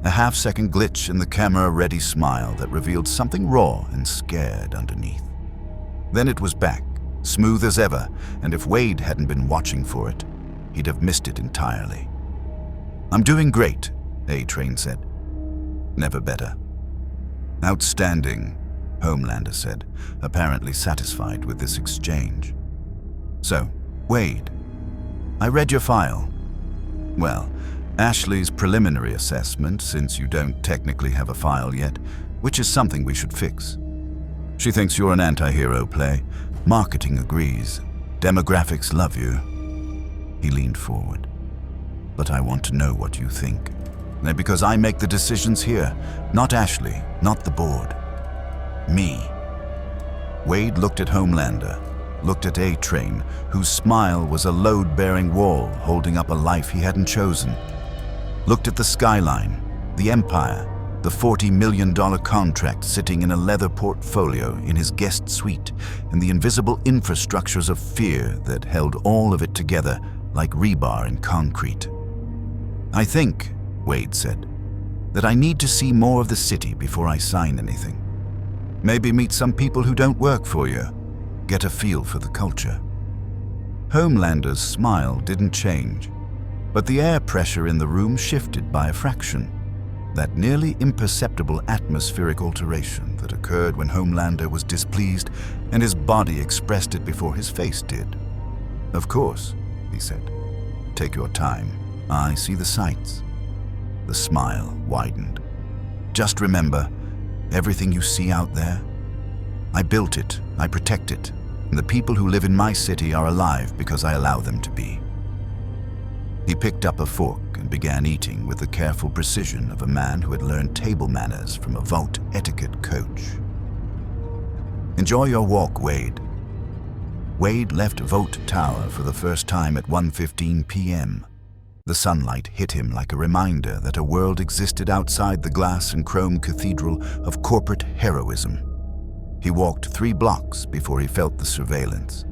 A half-second glitch in the camera-ready smile that revealed something raw and scared underneath. Then it was back, smooth as ever, and if Wade hadn't been watching for it, he'd have missed it entirely. "I'm doing great," A-Train said. "Never better." "Outstanding," Homelander said, apparently satisfied with this exchange. "So, Wade, I read your file. Well, Ashley's preliminary assessment, since you don't technically have a file yet, which is something we should fix. She thinks you're an anti-hero play. Marketing agrees. Demographics love you." He leaned forward. "But I want to know what you think. Because I make the decisions here, not Ashley, not the board. Me." Wade looked at Homelander, looked at A-Train, whose smile was a load-bearing wall holding up a life he hadn't chosen. Looked at the skyline, the empire, the $40 million contract sitting in a leather portfolio in his guest suite, and the invisible infrastructures of fear that held all of it together like rebar and concrete. "I think," Wade said, "that I need to see more of the city before I sign anything. Maybe meet some people who don't work for you. Get a feel for the culture." Homelander's smile didn't change, but the air pressure in the room shifted by a fraction. That nearly imperceptible atmospheric alteration that occurred when Homelander was displeased and his body expressed it before his face did. "Of course," he said. "Take your time. I see the sights." The smile widened. "Just remember, everything you see out there, I built it, I protect it, and the people who live in my city are alive because I allow them to be." He picked up a fork and began eating with the careful precision of a man who had learned table manners from a Vought etiquette coach. "Enjoy your walk, Wade." Wade left Vought Tower for the first time at 1:15 p.m. The sunlight hit him like a reminder that a world existed outside the glass and chrome cathedral of corporate heroism. He walked 3 blocks before he felt the surveillance.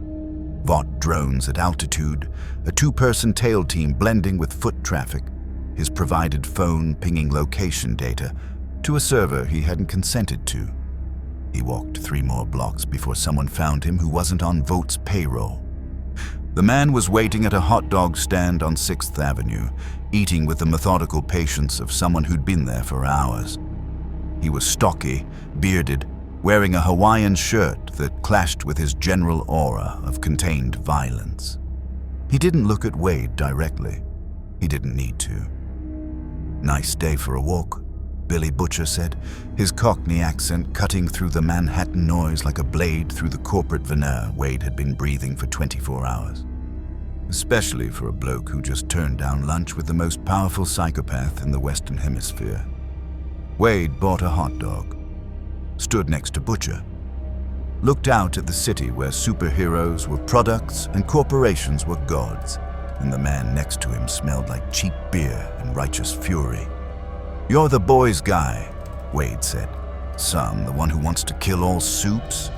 Vought drones at altitude, a 2-person tail team blending with foot traffic, his provided phone pinging location data to a server he hadn't consented to. He walked 3 more blocks before someone found him who wasn't on Vought's payroll. The man was waiting at a hot dog stand on 6th Avenue, eating with the methodical patience of someone who'd been there for hours. He was stocky, bearded, wearing a Hawaiian shirt that clashed with his general aura of contained violence. He didn't look at Wade directly. He didn't need to. "Nice day for a walk," Billy Butcher said, his Cockney accent cutting through the Manhattan noise like a blade through the corporate veneer Wade had been breathing for 24 hours. Especially for a bloke who just turned down lunch with the most powerful psychopath in the Western Hemisphere. Wade bought a hot dog, stood next to Butcher, looked out at the city where superheroes were products and corporations were gods, and the man next to him smelled like cheap beer and righteous fury. "You're the boys' guy," Wade said. "Son, the one who wants to kill all soups?"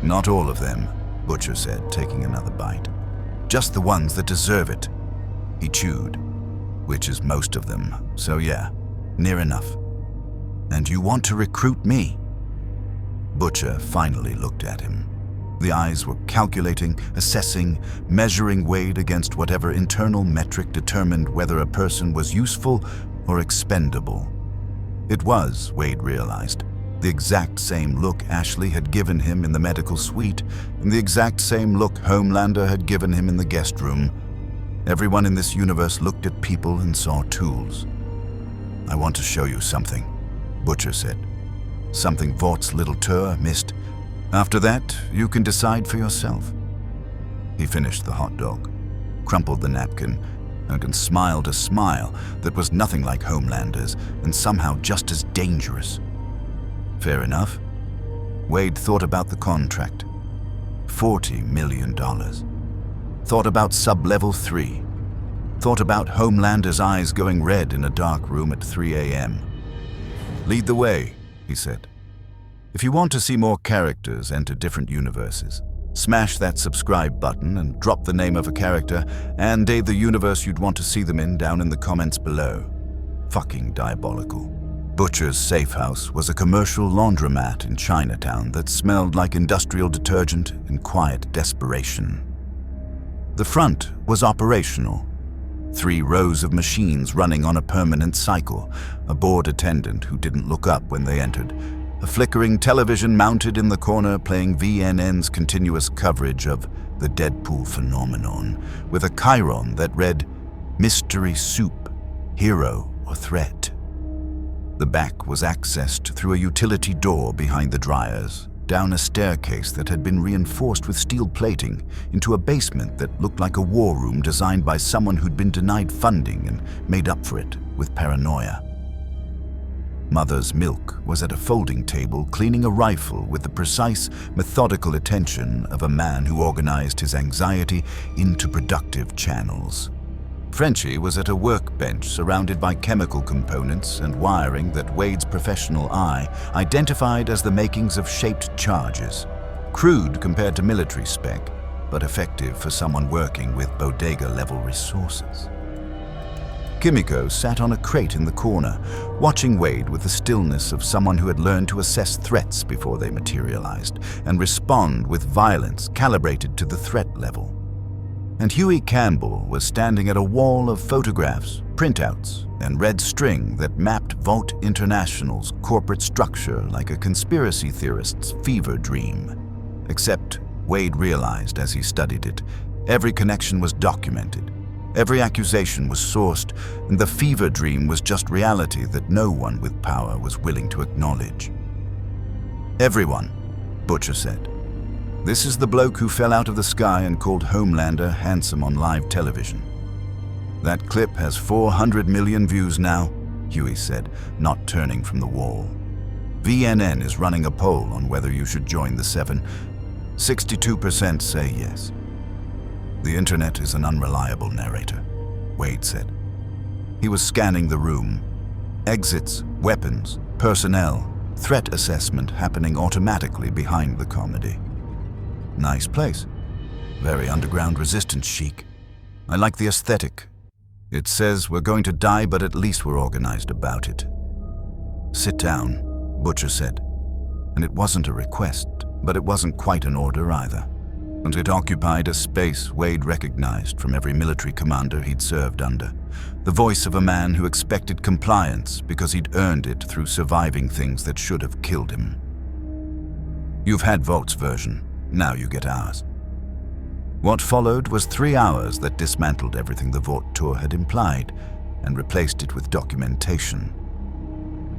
"Not all of them," Butcher said, taking another bite. "Just the ones that deserve it." He chewed. "Which is most of them, so yeah, near enough." "And you want to recruit me?" Butcher finally looked at him. The eyes were calculating, assessing, measuring Wade against whatever internal metric determined whether a person was useful or expendable. It was, Wade realized, the exact same look Ashley had given him in the medical suite, and the exact same look Homelander had given him in the guest room. Everyone in this universe looked at people and saw tools. "I want to show you something," Butcher said. "Something Vaught's little tour missed. After that, you can decide for yourself." He finished the hot dog, crumpled the napkin, and smiled a smile that was nothing like Homelander's and somehow just as dangerous. Fair enough. Wade thought about the contract. $40 million. Thought about Sub-Level 3. Thought about Homelander's eyes going red in a dark room at 3 a.m. "Lead the way," he said. "If you want to see more characters enter different universes, smash that subscribe button and drop the name of a character and the universe you'd want to see them in down in the comments below." Fucking diabolical. Butcher's safe house was a commercial laundromat in Chinatown that smelled like industrial detergent and quiet desperation. The front was operational. 3 rows of machines running on a permanent cycle, a board attendant who didn't look up when they entered, a flickering television mounted in the corner playing VNN's continuous coverage of the Deadpool phenomenon, with a chyron that read, "Mystery Soup, Hero or Threat." The back was accessed through a utility door behind the dryers, down a staircase that had been reinforced with steel plating, into a basement that looked like a war room designed by someone who'd been denied funding and made up for it with paranoia. Mother's Milk was at a folding table cleaning a rifle with the precise, methodical attention of a man who organized his anxiety into productive channels. Frenchie was at a workbench surrounded by chemical components and wiring that Wade's professional eye identified as the makings of shaped charges. Crude compared to military spec, but effective for someone working with bodega-level resources. Kimiko sat on a crate in the corner, watching Wade with the stillness of someone who had learned to assess threats before they materialized and respond with violence calibrated to the threat level. And Huey Campbell was standing at a wall of photographs, printouts, and red string that mapped Vought International's corporate structure like a conspiracy theorist's fever dream. Except, Wade realized as he studied it, every connection was documented. Every accusation was sourced, and the fever dream was just reality that no one with power was willing to acknowledge. "Everyone," Butcher said. "This is the bloke who fell out of the sky and called Homelander handsome on live television. That clip has 400 million views now," Huey said, not turning from the wall. "VNN is running a poll on whether you should join the 7. 62% say yes. The internet is an unreliable narrator," Wade said. He was scanning the room. Exits, weapons, personnel, threat assessment happening automatically behind the comedy. "Nice place. Very underground resistance chic. I like the aesthetic. It says we're going to die, but at least we're organized about it." "Sit down," Butcher said. and it wasn't a request, but it wasn't quite an order either. And it occupied a space Wade recognized from every military commander he'd served under. The voice of a man who expected compliance because he'd earned it through surviving things that should have killed him. You've had Vaught's version, now you get ours. What followed was 3 hours that dismantled everything the Vought Tour had implied and replaced it with documentation.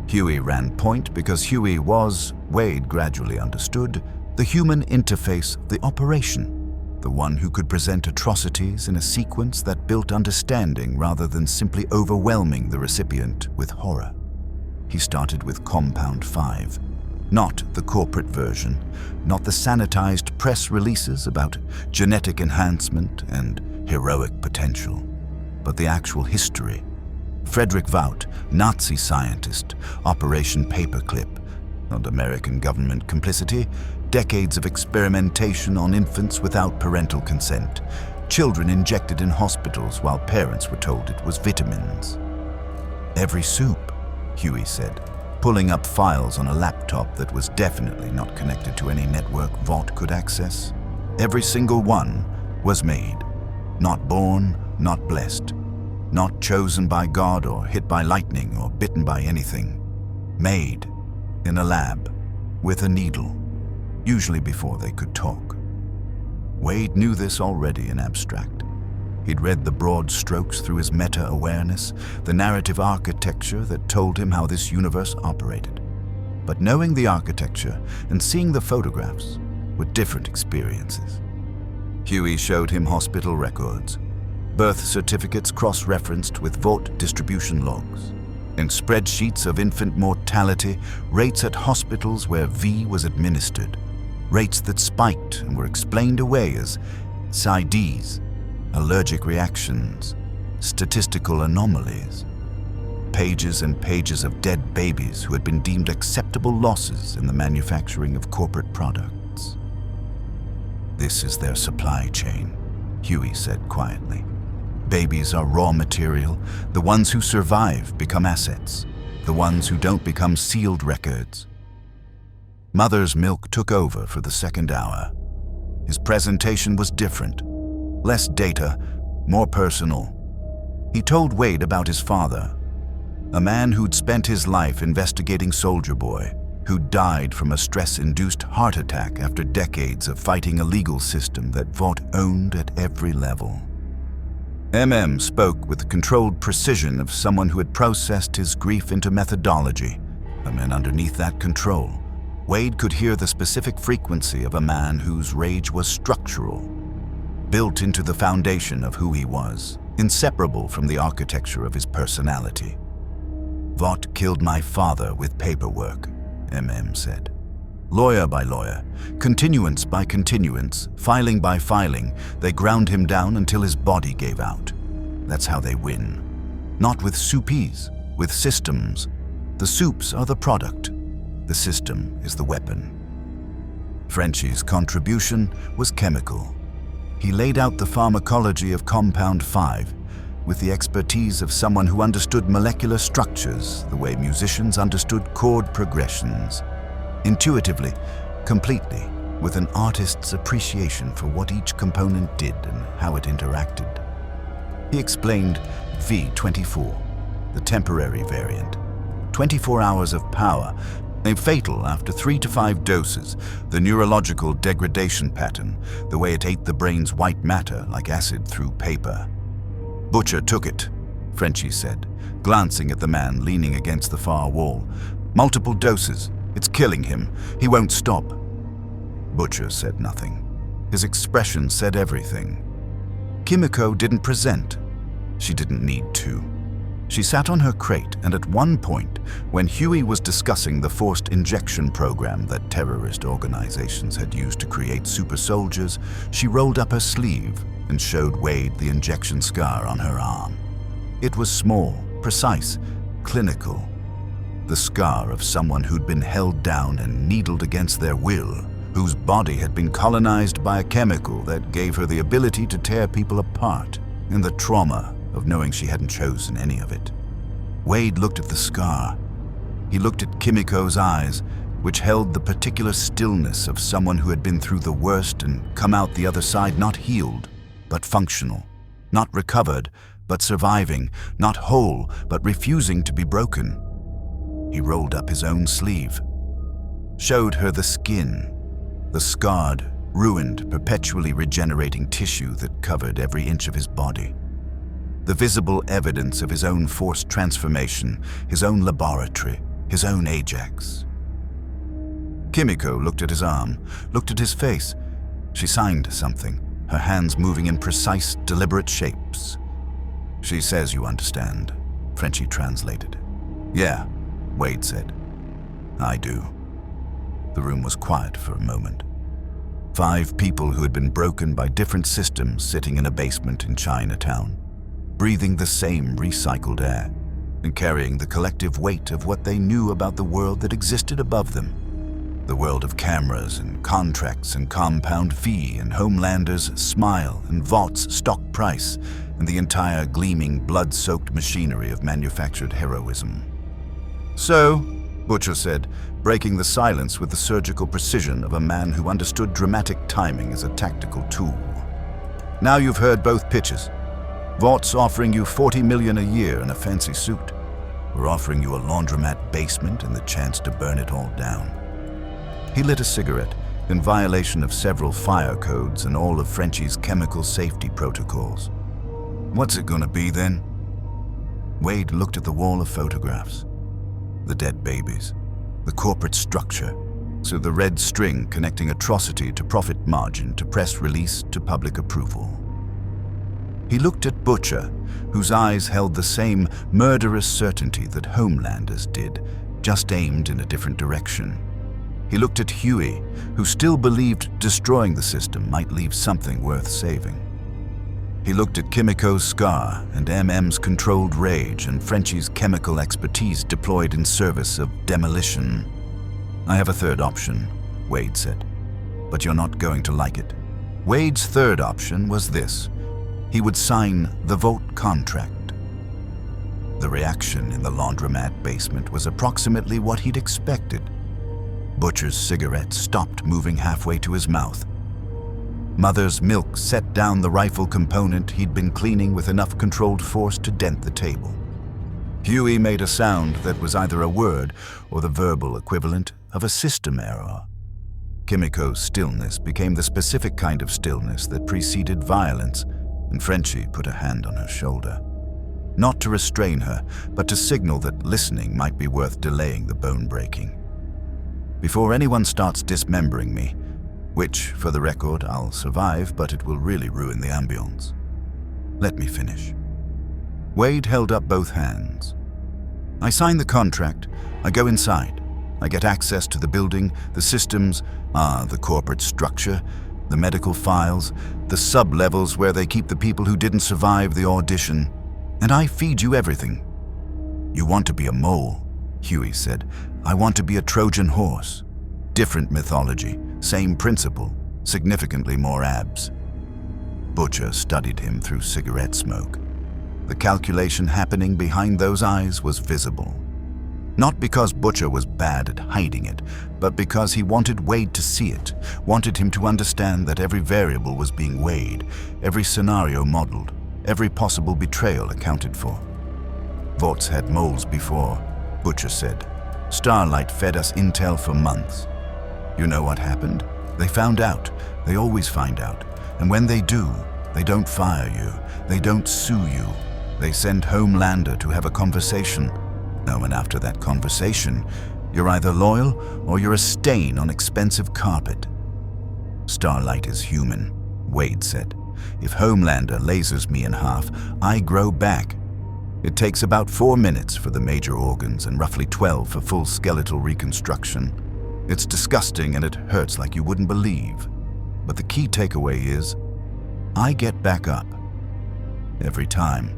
Huey ran point because Huey was, Wade gradually understood, the human interface of the operation, the one who could present atrocities in a sequence that built understanding rather than simply overwhelming the recipient with horror. He started with Compound 5, not the corporate version, not the sanitized press releases about genetic enhancement and heroic potential, but the actual history. Frederick Vought, Nazi scientist, Operation Paperclip, not American government complicity, decades of experimentation on infants without parental consent, children injected in hospitals while parents were told it was vitamins. Every soup, Huey said, pulling up files on a laptop that was definitely not connected to any network Vought could access. Every single one was made. Not born, not blessed. Not chosen by God or hit by lightning or bitten by anything. Made in a lab with a needle, usually before they could talk. Wade knew this already in abstract. He'd read the broad strokes through his meta-awareness, the narrative architecture that told him how this universe operated. But knowing the architecture and seeing the photographs were different experiences. Huey showed him hospital records, birth certificates cross-referenced with Vought distribution logs, and spreadsheets of infant mortality, rates at hospitals where V was administered, rates that spiked and were explained away as PSIDs, allergic reactions, statistical anomalies. Pages and pages of dead babies who had been deemed acceptable losses in the manufacturing of corporate products. This is their supply chain, Huey said quietly. Babies are raw material. The ones who survive become assets. The ones who don't become sealed records. Mother's milk took over for the second hour. His presentation was different. Less data, more personal. He told Wade about his father, a man who'd spent his life investigating Soldier Boy, who died from a stress-induced heart attack after decades of fighting a legal system that Vought owned at every level. MM spoke with the controlled precision of someone who had processed his grief into methodology, and then underneath that control, Wade could hear the specific frequency of a man whose rage was structural, built into the foundation of who he was, inseparable from the architecture of his personality. Vought killed my father with paperwork, MM said. Lawyer by lawyer, continuance by continuance, filing by filing, they ground him down until his body gave out. That's how they win. Not with soupies, with systems. The soups are the product. The system is the weapon. Frenchie's contribution was chemical. He laid out the pharmacology of Compound 5 with the expertise of someone who understood molecular structures the way musicians understood chord progressions. Intuitively, completely, with an artist's appreciation for what each component did and how it interacted. He explained V24, the temporary variant. 24 hours of power, a fatal after 3 to 5 doses, the neurological degradation pattern, the way it ate the brain's white matter like acid through paper. Butcher took it, Frenchie said, glancing at the man leaning against the far wall. Multiple doses. It's killing him. He won't stop. Butcher said nothing. His expression said everything. Kimiko didn't present. She didn't need to. She sat on her crate, and at one point, when Huey was discussing the forced injection program that terrorist organizations had used to create super soldiers, she rolled up her sleeve and showed Wade the injection scar on her arm. It was small, precise, clinical. The scar of someone who'd been held down and needled against their will, whose body had been colonized by a chemical that gave her the ability to tear people apart, and the trauma of knowing she hadn't chosen any of it. Wade looked at the scar. He looked at Kimiko's eyes, which held the particular stillness of someone who had been through the worst and come out the other side not healed, but functional, not recovered, but surviving, not whole, but refusing to be broken. He rolled up his own sleeve, showed her the skin, the scarred, ruined, perpetually regenerating tissue that covered every inch of his body. The visible evidence of his own forced transformation, his own laboratory, his own Ajax. Kimiko looked at his arm, looked at his face. She signed something, her hands moving in precise, deliberate shapes. "She says you understand," Frenchie translated. "Yeah," Wade said. "I do." The room was quiet for a moment. 5 people who had been broken by different systems sitting in a basement in Chinatown, breathing the same recycled air and carrying the collective weight of what they knew about the world that existed above them. The world of cameras and contracts and compound fee and Homelander's smile and Vaught's stock price and the entire gleaming, blood-soaked machinery of manufactured heroism. "So," Butcher said, breaking the silence with the surgical precision of a man who understood dramatic timing as a tactical tool. "Now you've heard both pitches. Vaught's offering you $40 million a year in a fancy suit. We're offering you a laundromat basement and the chance to burn it all down." He lit a cigarette, in violation of several fire codes and all of Frenchie's chemical safety protocols. "What's it gonna be then?" Wade looked at the wall of photographs. The dead babies, the corporate structure, so the red string connecting atrocity to profit margin to press release to public approval. He looked at Butcher, whose eyes held the same murderous certainty that Homelander's did, just aimed in a different direction. He looked at Huey, who still believed destroying the system might leave something worth saving. He looked at Kimiko's scar and MM's controlled rage and Frenchie's chemical expertise deployed in service of demolition. "I have a third option," Wade said, "but you're not going to like it." Wade's third option was this. He would sign the Vought contract. The reaction in the laundromat basement was approximately what he'd expected. Butcher's cigarette stopped moving halfway to his mouth. Mother's milk set down the rifle component he'd been cleaning with enough controlled force to dent the table. Huey made a sound that was either a word or the verbal equivalent of a system error. Kimiko's stillness became the specific kind of stillness that preceded violence, and Frenchie put a hand on her shoulder. Not to restrain her, but to signal that listening might be worth delaying the bone-breaking. "Before anyone starts dismembering me, which, for the record, I'll survive, but it will really ruin the ambience. Let me finish." Wade held up both hands. "I sign the contract, I go inside, I get access to the building, the systems, the corporate structure, the medical files, the sub-levels where they keep the people who didn't survive the audition, and I feed you everything. You want to be a mole," Huey said. "I want to be a Trojan horse. Different mythology, same principle, significantly more abs." Butcher studied him through cigarette smoke. The calculation happening behind those eyes was visible. Not because Butcher was bad at hiding it, but because he wanted Wade to see it, wanted him to understand that every variable was being weighed, every scenario modeled, every possible betrayal accounted for. "Vaught's had moles before," Butcher said. "Starlight fed us intel for months. You know what happened? They found out. They always find out. And when they do, they don't fire you. They don't sue you. They send Homelander to have a conversation. Oh, and after that conversation, you're either loyal or you're a stain on expensive carpet." "Starlight is human," Wade said. "If Homelander lasers me in half, I grow back. It takes about 4 minutes for the major organs and roughly 12 for full skeletal reconstruction. It's disgusting and it hurts like you wouldn't believe. But the key takeaway is, I get back up. Every time.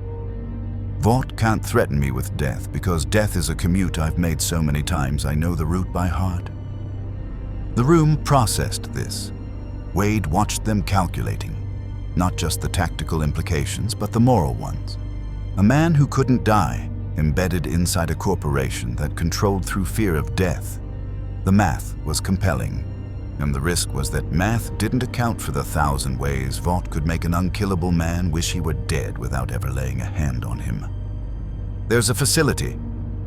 Vought can't threaten me with death because death is a commute I've made so many times I know the route by heart." The room processed this. Wade watched them calculating, not just the tactical implications, but the moral ones. A man who couldn't die, embedded inside a corporation that controlled through fear of death. The math was compelling, and the risk was that math didn't account for the 1,000 ways Vought could make an unkillable man wish he were dead without ever laying a hand on him. "There's a facility,"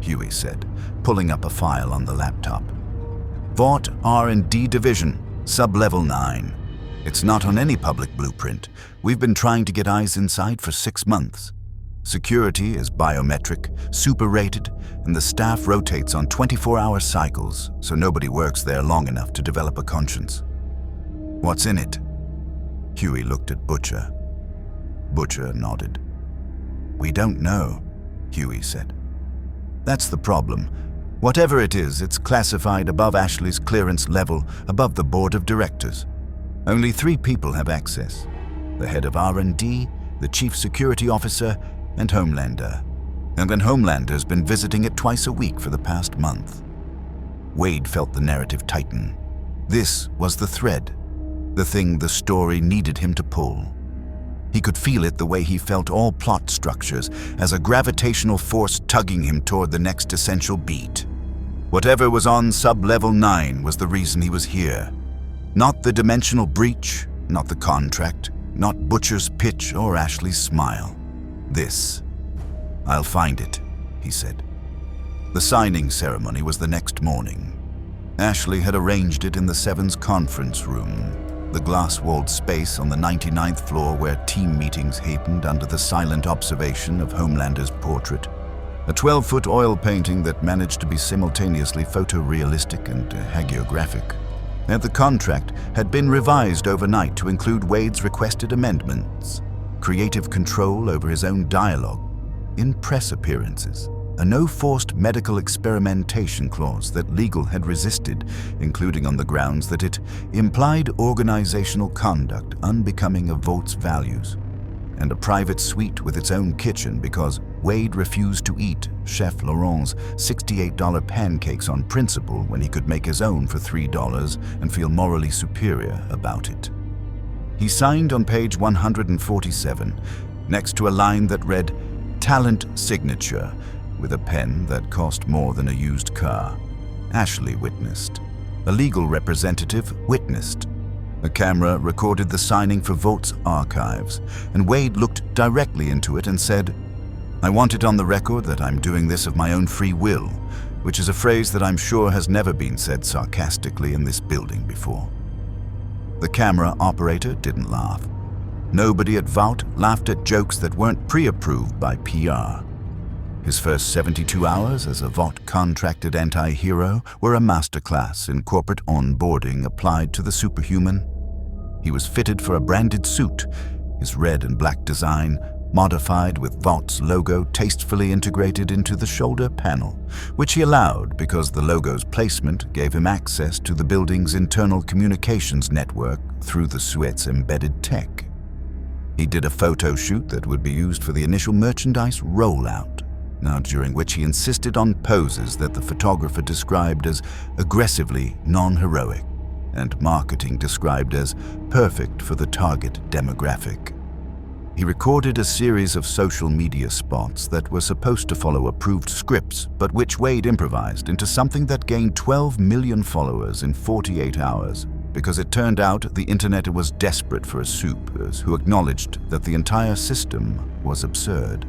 Huey said, pulling up a file on the laptop. "Vought R&D Division, Sub-Level 9. It's not on any public blueprint. We've been trying to get eyes inside for 6 months. Security is biometric, super-rated, and the staff rotates on 24-hour cycles, so nobody works there long enough to develop a conscience." "What's in it?" Huey looked at Butcher. Butcher nodded. "We don't know," Huey said. "That's the problem. Whatever it is, it's classified above Ashley's clearance level, above the board of directors. Only 3 people have access: the head of R&D, the chief security officer, and Homelander. And then Homelander's been visiting it twice a week for the past month." Wade felt the narrative tighten. This was the thread, the thing the story needed him to pull. He could feel it the way he felt all plot structures, as a gravitational force tugging him toward the next essential beat. Whatever was on Sub-Level 9 was the reason he was here. Not the dimensional breach, not the contract, not Butcher's pitch or Ashley's smile. This. "I'll find it," he said. The signing ceremony was the next morning. Ashley had arranged it in the Seven's conference room, the glass-walled space on the 99th floor where team meetings happened under the silent observation of Homelander's portrait. A 12-foot oil painting that managed to be simultaneously photorealistic and hagiographic. And the contract had been revised overnight to include Wade's requested amendments: creative control over his own dialogue, in press appearances, a no-forced medical experimentation clause that legal had resisted, including on the grounds that it implied organizational conduct unbecoming of Vaught's values, and a private suite with its own kitchen because Wade refused to eat Chef Laurent's $68 pancakes on principle when he could make his own for $3 and feel morally superior about it. He signed on page 147, next to a line that read, "Talent Signature," with a pen that cost more than a used car. Ashley witnessed. A legal representative witnessed. A camera recorded the signing for Vaught's archives, and Wade looked directly into it and said, "I want it on the record that I'm doing this of my own free will," which is a phrase that I'm sure has never been said sarcastically in this building before. The camera operator didn't laugh. Nobody at Vought laughed at jokes that weren't pre-approved by PR. His first 72 hours as a Vought-contracted anti-hero were a masterclass in corporate onboarding applied to the superhuman. He was fitted for a branded suit, his red and black design modified with Vaught's logo tastefully integrated into the shoulder panel, which he allowed because the logo's placement gave him access to the building's internal communications network through the suite's embedded tech. He did a photo shoot that would be used for the initial merchandise rollout, now during which he insisted on poses that the photographer described as aggressively non-heroic and marketing described as perfect for the target demographic. He recorded a series of social media spots that were supposed to follow approved scripts, but which Wade improvised into something that gained 12 million followers in 48 hours, because it turned out the internet was desperate for a soup who acknowledged that the entire system was absurd.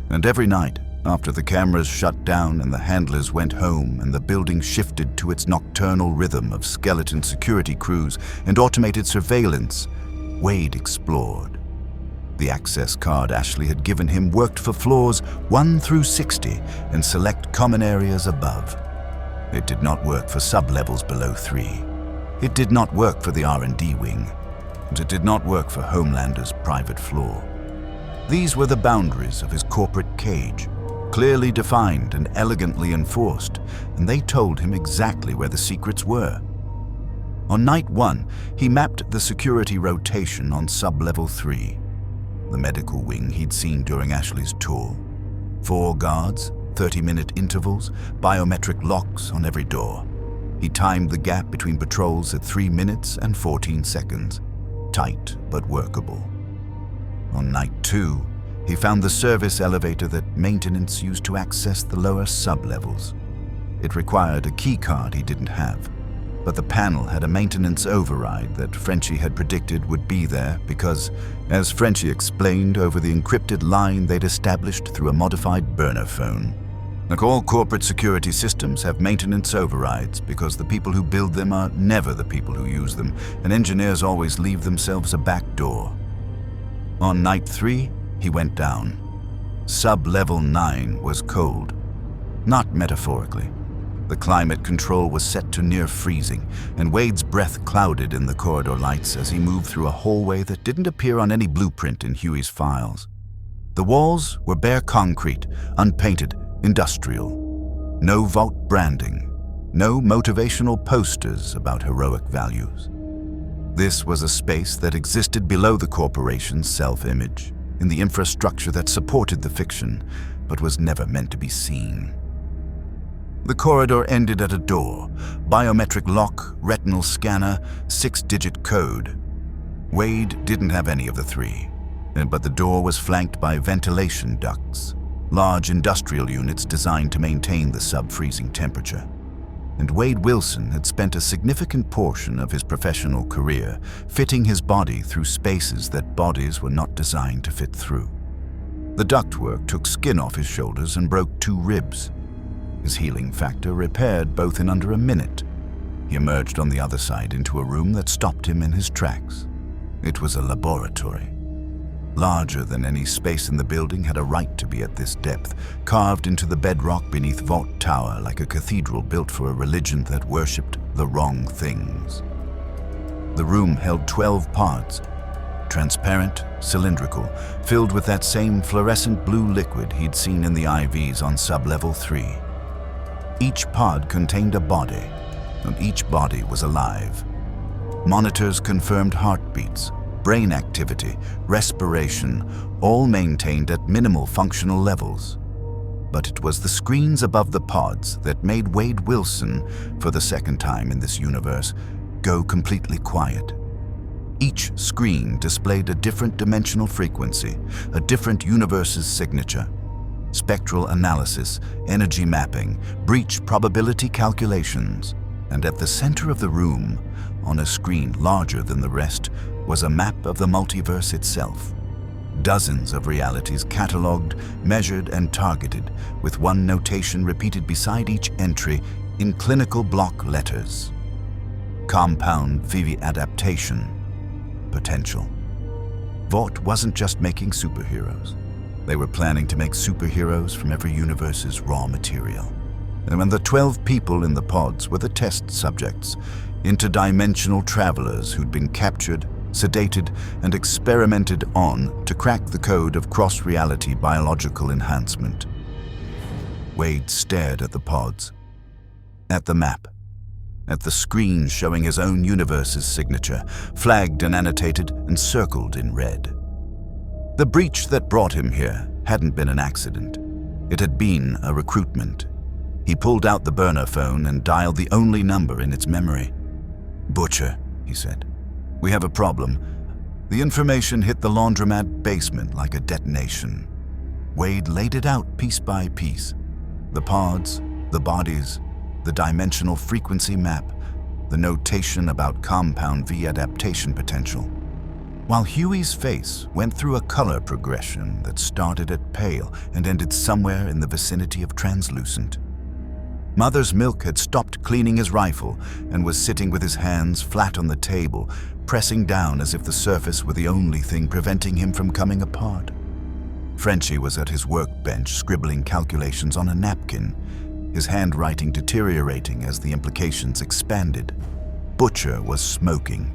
And every night, after the cameras shut down and the handlers went home and the building shifted to its nocturnal rhythm of skeleton security crews and automated surveillance, Wade explored. The access card Ashley had given him worked for floors 1 through 60 and select common areas above. It did not work for sub-levels below 3. It did not work for the R&D wing, and it did not work for Homelander's private floor. These were the boundaries of his corporate cage, clearly defined and elegantly enforced, and they told him exactly where the secrets were. On night 1, he mapped the security rotation on sub-level 3. The medical wing he'd seen during Ashley's tour. 4 guards, 30-minute intervals, biometric locks on every door. He timed the gap between patrols at 3 minutes and 14 seconds. Tight but workable. On night 2, he found the service elevator that maintenance used to access the lower sub-levels. It required a keycard he didn't have, but the panel had a maintenance override that Frenchie had predicted would be there because, as Frenchie explained over the encrypted line they'd established through a modified burner phone, like all corporate security systems have maintenance overrides because the people who build them are never the people who use them, and engineers always leave themselves a back door. On night 3, he went down. Sub-level 9 was cold. Not metaphorically. The climate control was set to near freezing, and Wade's breath clouded in the corridor lights as he moved through a hallway that didn't appear on any blueprint in Huey's files. The walls were bare concrete, unpainted, industrial. No Vought branding, no motivational posters about heroic values. This was a space that existed below the corporation's self-image, in the infrastructure that supported the fiction, but was never meant to be seen. The corridor ended at a door, biometric lock, retinal scanner, 6-digit code. Wade didn't have any of the 3, but the door was flanked by ventilation ducts, large industrial units designed to maintain the sub-freezing temperature. And Wade Wilson had spent a significant portion of his professional career fitting his body through spaces that bodies were not designed to fit through. The ductwork took skin off his shoulders and broke 2 ribs. His healing factor repaired both in under a minute. He emerged on the other side into a room that stopped him in his tracks. It was a laboratory. Larger than any space in the building, had a right to be at this depth, carved into the bedrock beneath Vought Tower like a cathedral built for a religion that worshipped the wrong things. The room held 12 pods, transparent, cylindrical, filled with that same fluorescent blue liquid he'd seen in the IVs on sub-level 3. Each pod contained a body, and each body was alive. Monitors confirmed heartbeats, brain activity, respiration, all maintained at minimal functional levels. But it was the screens above the pods that made Wade Wilson, for the second time in this universe, go completely quiet. Each screen displayed a different dimensional frequency, a different universe's signature. Spectral analysis, energy mapping, breach probability calculations, and at the center of the room, on a screen larger than the rest, was a map of the multiverse itself. Dozens of realities catalogued, measured, and targeted, with one notation repeated beside each entry in clinical block letters. Compound VV adaptation. Potential. Vought wasn't just making superheroes. They were planning to make superheroes from every universe's raw material. And when the 12 people in the pods were the test subjects, interdimensional travelers who'd been captured, sedated, and experimented on to crack the code of cross-reality biological enhancement. Wade stared at the pods, at the map, at the screen showing his own universe's signature, flagged and annotated and circled in red. The breach that brought him here hadn't been an accident. It had been a recruitment. He pulled out the burner phone and dialed the only number in its memory. "Butcher," he said. "We have a problem. The information hit the laundromat basement like a detonation." Wade laid it out piece by piece. The pods, the bodies, the dimensional frequency map, the notation about compound V adaptation potential. While Huey's face went through a color progression that started at pale and ended somewhere in the vicinity of translucent. Mother's Milk had stopped cleaning his rifle and was sitting with his hands flat on the table, pressing down as if the surface were the only thing preventing him from coming apart. Frenchie was at his workbench scribbling calculations on a napkin, his handwriting deteriorating as the implications expanded. Butcher was smoking.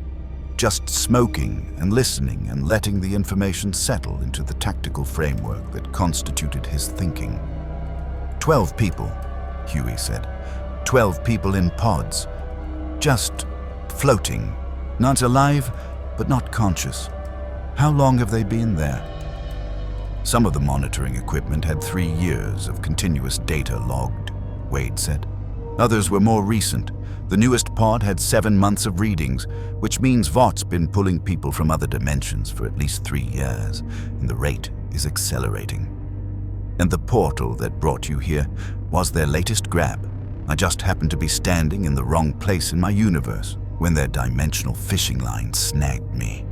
Just smoking and listening and letting the information settle into the tactical framework that constituted his thinking. 12 people, Huey said. 12 people in pods. Just floating. Not alive, but not conscious. How long have they been there? Some of the monitoring equipment had 3 years of continuous data logged, Wade said. Others were more recent. The newest pod had 7 months of readings, which means Vought's been pulling people from other dimensions for at least 3 years, and the rate is accelerating. And the portal that brought you here was their latest grab. I just happened to be standing in the wrong place in my universe when their dimensional fishing line snagged me.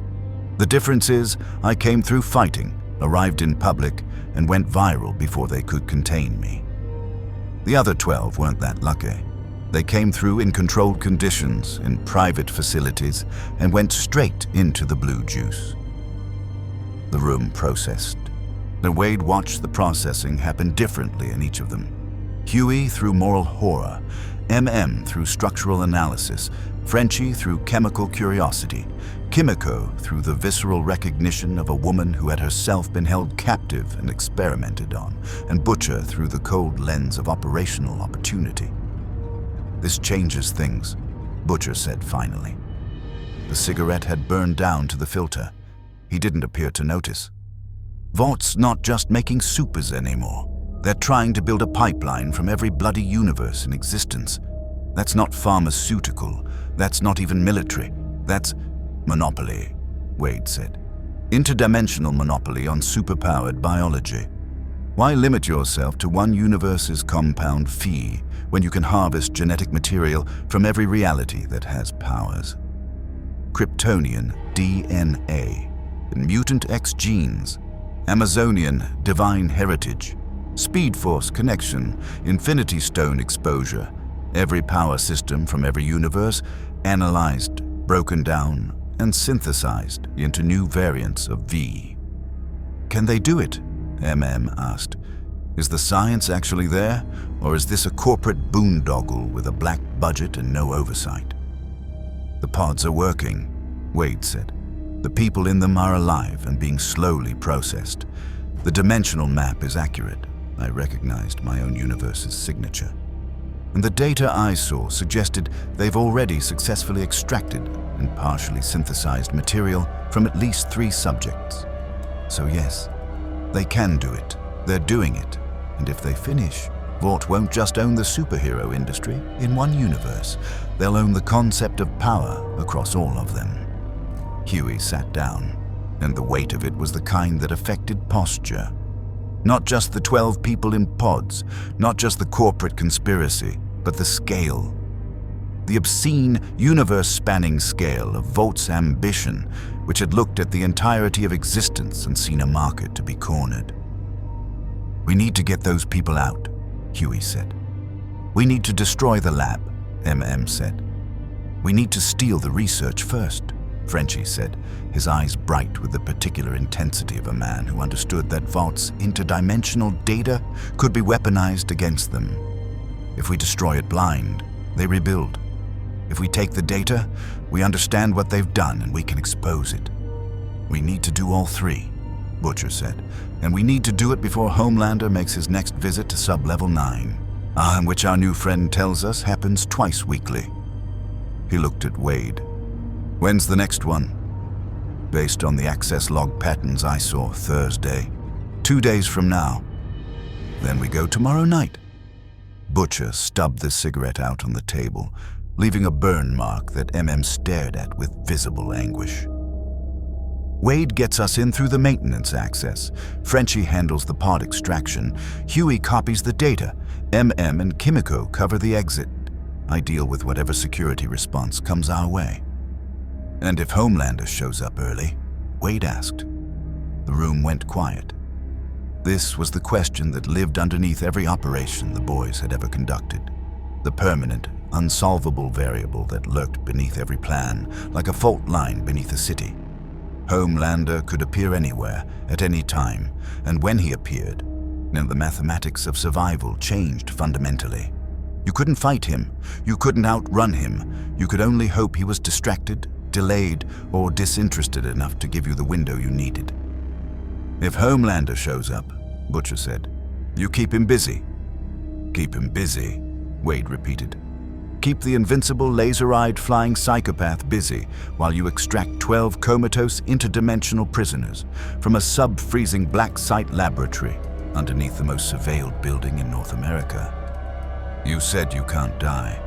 The difference is I came through fighting, arrived in public, and went viral before they could contain me. The other 12 weren't that lucky. They came through in controlled conditions, in private facilities, and went straight into the blue juice. The room processed. And Wade watched the processing happen differently in each of them. Huey through moral horror, MM through structural analysis, Frenchie through chemical curiosity, Kimiko through the visceral recognition of a woman who had herself been held captive and experimented on, and Butcher through the cold lens of operational opportunity. "This changes things," Butcher said finally. The cigarette had burned down to the filter. He didn't appear to notice. Vaught's not just making supers anymore. They're trying to build a pipeline from every bloody universe in existence. That's not pharmaceutical. That's not even military. That's monopoly, Wade said. Interdimensional monopoly on superpowered biology. Why limit yourself to one universe's compound fee when you can harvest genetic material from every reality that has powers? Kryptonian DNA, mutant X genes, Amazonian divine heritage, Speed Force connection, Infinity Stone exposure, every power system from every universe analyzed, broken down, and synthesized into new variants of V. "Can they do it?" MM asked. "Is the science actually there, or is this a corporate boondoggle with a black budget and no oversight?" "The pods are working," Wade said. "The people in them are alive and being slowly processed. The dimensional map is accurate. I recognized my own universe's signature. And the data I saw suggested they've already successfully extracted and partially synthesized material from at least 3 subjects. So yes, they can do it. They're doing it. And if they finish, Vought won't just own the superhero industry in one universe. They'll own the concept of power across all of them." Huey sat down, and the weight of it was the kind that affected posture. Not just the 12 people in pods, not just the corporate conspiracy, but the scale. The obscene, universe-spanning scale of Vaught's ambition, which had looked at the entirety of existence and seen a market to be cornered. "We need to get those people out," Huey said. "We need to destroy the lab," MM said. "We need to steal the research first," Frenchie said, his eyes bright with the particular intensity of a man who understood that Vaught's interdimensional data could be weaponized against them. "If we destroy it blind, they rebuild. If we take the data, we understand what they've done and we can expose it. We need to do all 3, Butcher said, "and we need to do it before Homelander makes his next visit to Sub-Level 9, which our new friend tells us happens twice weekly." He looked at Wade. "When's the next one?" "Based on the access log patterns I saw, Thursday. 2 days from now." "Then we go tomorrow night." Butcher stubbed the cigarette out on the table, leaving a burn mark that MM stared at with visible anguish. "Wade gets us in through the maintenance access. Frenchie handles the pod extraction. Huey copies the data. MM and Kimiko cover the exit. I deal with whatever security response comes our way." "And if Homelander shows up early?" Wade asked. The room went quiet. This was the question that lived underneath every operation the boys had ever conducted. The permanent, unsolvable variable that lurked beneath every plan, like a fault line beneath a city. Homelander could appear anywhere, at any time, and when he appeared, then the mathematics of survival changed fundamentally. You couldn't fight him, you couldn't outrun him, you could only hope he was distracted, delayed, or disinterested enough to give you the window you needed. "If Homelander shows up," Butcher said, "you keep him busy." "Keep him busy," Wade repeated. "Keep the invincible laser-eyed flying psychopath busy while you extract 12 comatose interdimensional prisoners from a sub-freezing black site laboratory underneath the most surveilled building in North America." "You said you can't die."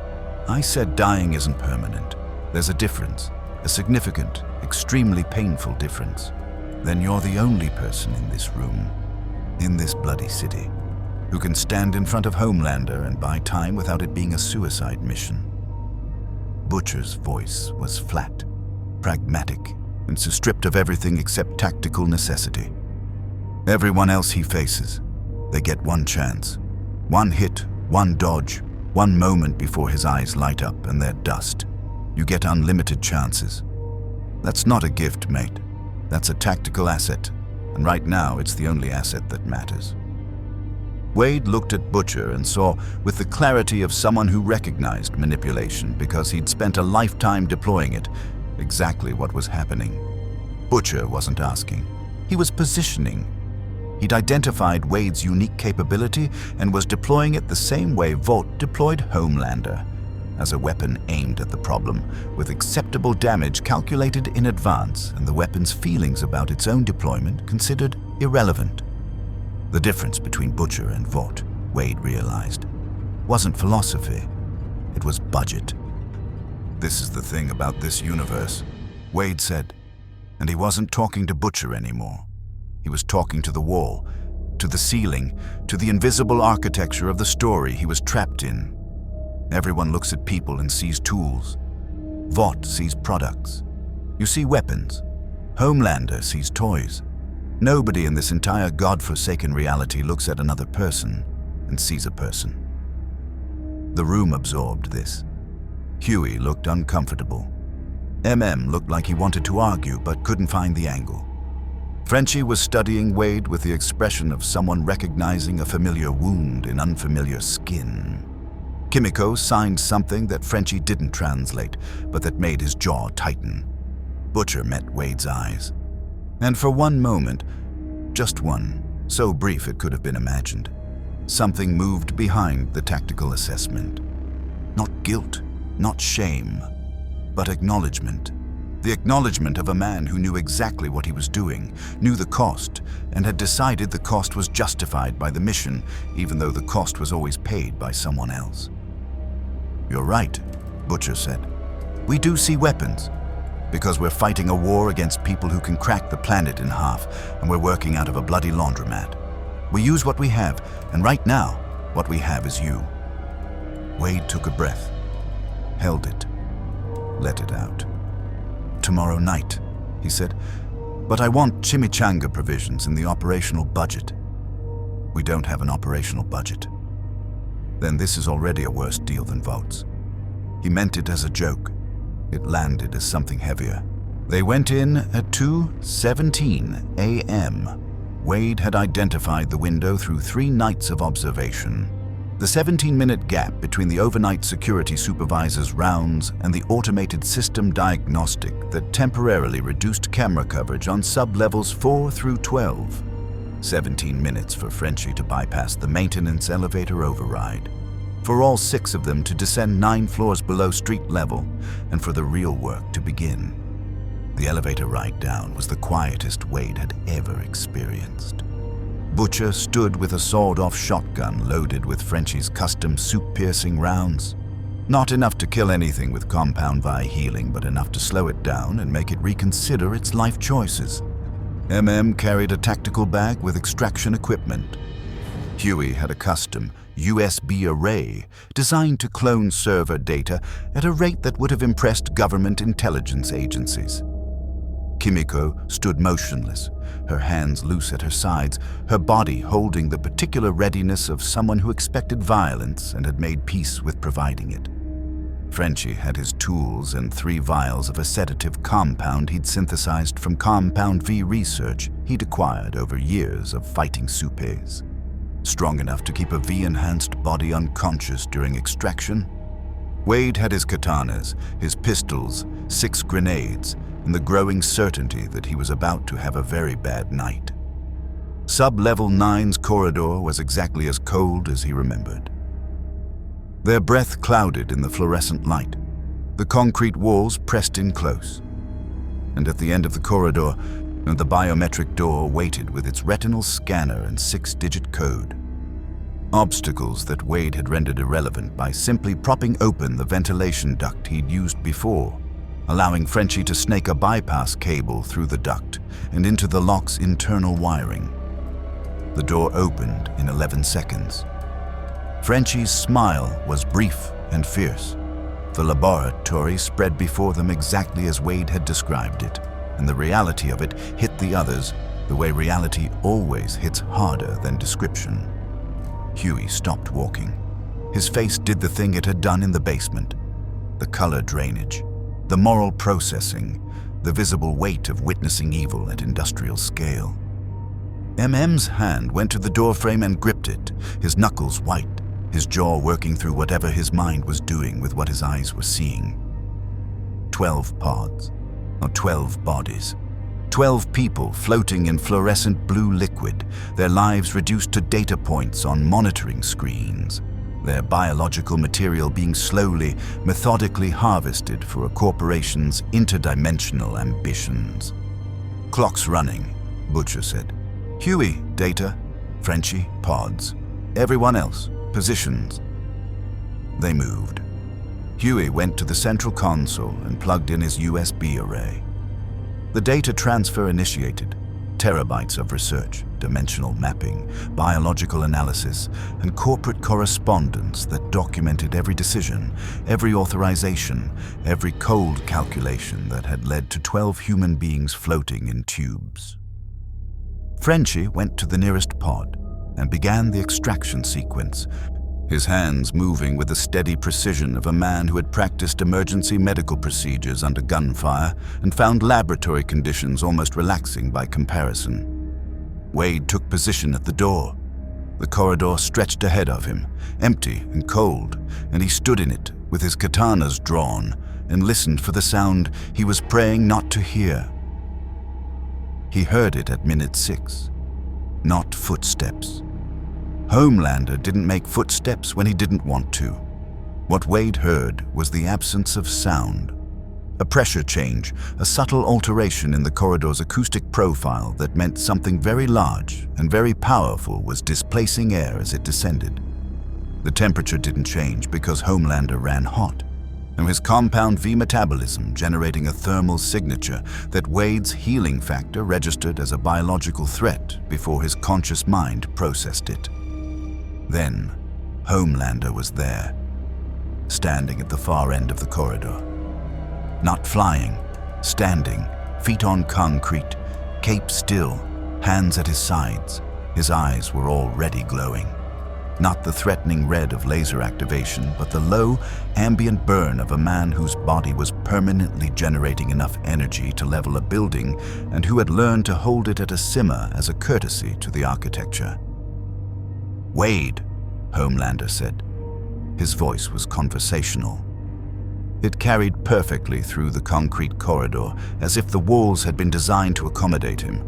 "I said dying isn't permanent. There's a difference. A significant, extremely painful difference. Then you're the only person in this room, in this bloody city, who can stand in front of Homelander and buy time without it being a suicide mission. Butcher's voice was flat, pragmatic, and so stripped of everything except tactical necessity. Everyone else he faces, they get one chance, one hit, one dodge, one moment before his eyes light up and they're dust. You get unlimited chances. That's not a gift, mate. That's a tactical asset, and right now it's the only asset that matters. Wade looked at Butcher and saw, with the clarity of someone who recognized manipulation because he'd spent a lifetime deploying it, exactly what was happening. Butcher wasn't asking. He was positioning. He'd identified Wade's unique capability and was deploying it the same way Vought deployed Homelander, as a weapon aimed at the problem, with acceptable damage calculated in advance and the weapon's feelings about its own deployment considered irrelevant. The difference between Butcher and Vought, Wade realized, wasn't philosophy, it was budget. "This is the thing about this universe," Wade said, and he wasn't talking to Butcher anymore. He was talking to the wall, to the ceiling, to the invisible architecture of the story he was trapped in. Everyone looks at people and sees tools. Vought sees products. You see weapons. Homelander sees toys. Nobody in this entire godforsaken reality looks at another person and sees a person. The room absorbed this. Huey looked uncomfortable. Looked like he wanted to argue but couldn't find the angle. Frenchie was studying Wade with the expression of someone recognizing a familiar wound in unfamiliar skin. Kimiko signed something that Frenchie didn't translate, but that made his jaw tighten. Butcher met Wade's eyes. And for one moment, just one, so brief it could have been imagined, something moved behind the tactical assessment. Not guilt, not shame, but acknowledgement. The acknowledgement of a man who knew exactly what he was doing, knew the cost, and had decided the cost was justified by the mission, even though the cost was always paid by someone else. "You're right," Butcher said. "We do see weapons, because we're fighting a war against people who can crack the planet in half, and we're working out of a bloody laundromat. We use what we have, and right now, what we have is you." Wade took a breath, held it, let it out. "Tomorrow night," he said, "but I want chimichanga provisions in the operational budget." "We don't have an operational budget." "Then this is already a worse deal than Vought's." He meant it as a joke. It landed as something heavier. They went in at 2:17 a.m. Wade had identified the window through 3 nights of observation. The 17-minute gap between the overnight security supervisor's rounds and the automated system diagnostic that temporarily reduced camera coverage on sub-levels 4 through 12. 17 minutes for Frenchie to bypass the maintenance elevator override. For all 6 of them to descend 9 floors below street level, and for the real work to begin. The elevator ride down was the quietest Wade had ever experienced. Butcher stood with a sawed-off shotgun loaded with Frenchie's custom soup-piercing rounds. Not enough to kill anything with compound vi healing, but enough to slow it down and make it reconsider its life choices. Carried a tactical bag with extraction equipment. Huey had a custom USB array designed to clone server data at a rate that would have impressed government intelligence agencies. Kimiko stood motionless, her hands loose at her sides, her body holding the particular readiness of someone who expected violence and had made peace with providing it. Frenchie had his tools and 3 vials of a sedative compound he'd synthesized from Compound V research he'd acquired over years of fighting soupes. Strong enough to keep a V-enhanced body unconscious during extraction. Wade had his katanas, his pistols, 6 grenades, and the growing certainty that he was about to have a very bad night. Sub-Level 9's corridor was exactly as cold as he remembered. Their breath clouded in the fluorescent light, the concrete walls pressed in close. And at the end of the corridor, the biometric door waited with its retinal scanner and 6-digit code. Obstacles that Wade had rendered irrelevant by simply propping open the ventilation duct he'd used before, allowing Frenchie to snake a bypass cable through the duct and into the lock's internal wiring. The door opened in 11 seconds. Frenchie's smile was brief and fierce. The laboratory spread before them exactly as Wade had described it, and the reality of it hit the others the way reality always hits harder than description. Huey stopped walking. His face did the thing it had done in the basement. The color drainage, the moral processing, the visible weight of witnessing evil at industrial scale. MM's hand went to the doorframe and gripped it, his knuckles white, his jaw working through whatever his mind was doing with what his eyes were seeing. 12 pods, or 12 bodies. 12 people floating in fluorescent blue liquid, their lives reduced to data points on monitoring screens, their biological material being slowly, methodically harvested for a corporation's interdimensional ambitions. "Clock's running," Butcher said. "Huey, data. Frenchie, pods. Everyone else, positions." They moved. Huey went to the central console and plugged in his USB array. The data transfer initiated. Terabytes of research, dimensional mapping, biological analysis, and corporate correspondence that documented every decision, every authorization, every cold calculation that had led to 12 human beings floating in tubes. Frenchie went to the nearest pod and began the extraction sequence, his hands moving with the steady precision of a man who had practiced emergency medical procedures under gunfire and found laboratory conditions almost relaxing by comparison. Wade took position at the door. The corridor stretched ahead of him, empty and cold, and he stood in it with his katanas drawn and listened for the sound he was praying not to hear. He heard it at minute 6. Not footsteps. Homelander didn't make footsteps when he didn't want to. What Wade heard was the absence of sound. A pressure change, a subtle alteration in the corridor's acoustic profile that meant something very large and very powerful was displacing air as it descended. The temperature didn't change because Homelander ran hot, and his compound V metabolism generating a thermal signature that Wade's healing factor registered as a biological threat before his conscious mind processed it. Then, Homelander was there, standing at the far end of the corridor. Not flying, standing, feet on concrete, cape still, hands at his sides. His eyes were already glowing. Not the threatening red of laser activation, but the low, ambient burn of a man whose body was permanently generating enough energy to level a building and who had learned to hold it at a simmer as a courtesy to the architecture. "Wade," Homelander said. His voice was conversational. It carried perfectly through the concrete corridor, as if the walls had been designed to accommodate him,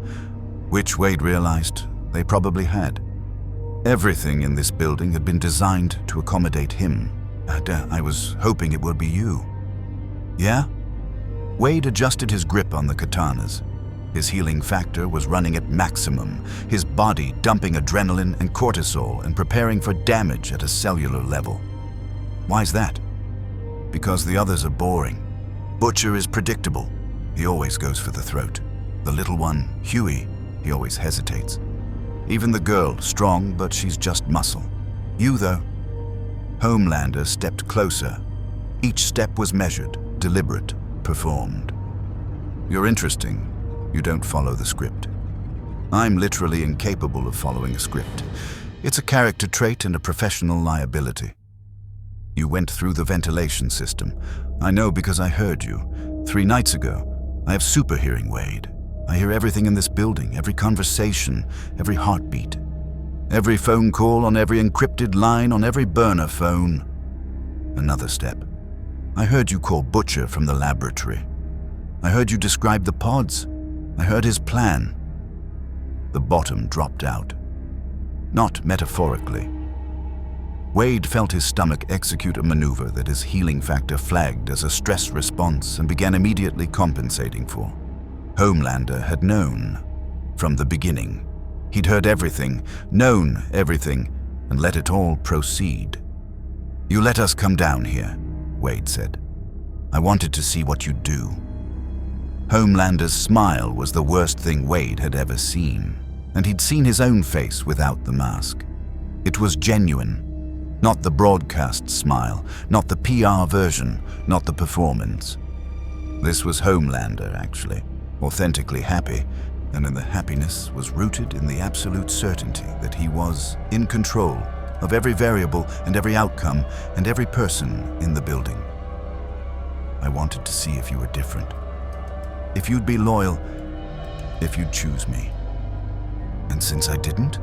which Wade realized they probably had. Everything in this building had been designed to accommodate him. I was hoping it would be you." "Yeah?" Wade adjusted his grip on the katanas. His healing factor was running at maximum, his body dumping adrenaline and cortisol and preparing for damage at a cellular level. "Why's that?" "Because the others are boring. Butcher is predictable. He always goes for the throat. The little one, Huey, he always hesitates. Even the girl, strong, but she's just muscle. You, though." Homelander stepped closer. Each step was measured, deliberate, performed. "You're interesting. You don't follow the script. I'm literally incapable of following a script. It's a character trait and a professional liability. You went through the ventilation system. I know because I heard you. 3 nights ago. I have super hearing, Wade. I hear everything in this building, every conversation, every heartbeat. Every phone call on every encrypted line on every burner phone." Another step. "I heard you call Butcher from the laboratory. I heard you describe the pods. I heard his plan." The bottom dropped out. Not metaphorically. Wade felt his stomach execute a maneuver that his healing factor flagged as a stress response and began immediately compensating for. Homelander had known. From the beginning. He'd heard everything, known everything, and let it all proceed. "You let us come down here," Wade said. "I wanted to see what you'd do." Homelander's smile was the worst thing Wade had ever seen, and he'd seen his own face without the mask. It was genuine. Not the broadcast smile, not the PR version, not the performance. This was Homelander, actually, authentically happy, and in the happiness was rooted in the absolute certainty that he was in control of every variable and every outcome and every person in the building. I wanted to see if you were different, if you'd be loyal, if you'd choose me. And since I didn't,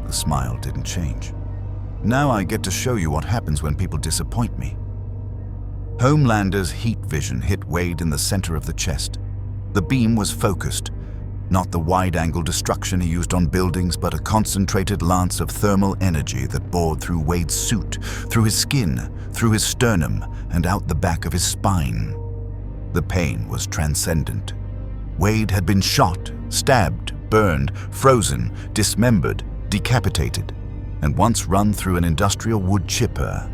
the smile didn't change. Now I get to show you what happens when people disappoint me. Homelander's heat vision hit Wade in the center of the chest. The beam was focused, not the wide-angle destruction he used on buildings, but a concentrated lance of thermal energy that bored through Wade's suit, through his skin, through his sternum, and out the back of his spine. The pain was transcendent. Wade had been shot, stabbed, burned, frozen, dismembered, decapitated, and once run through an industrial wood chipper.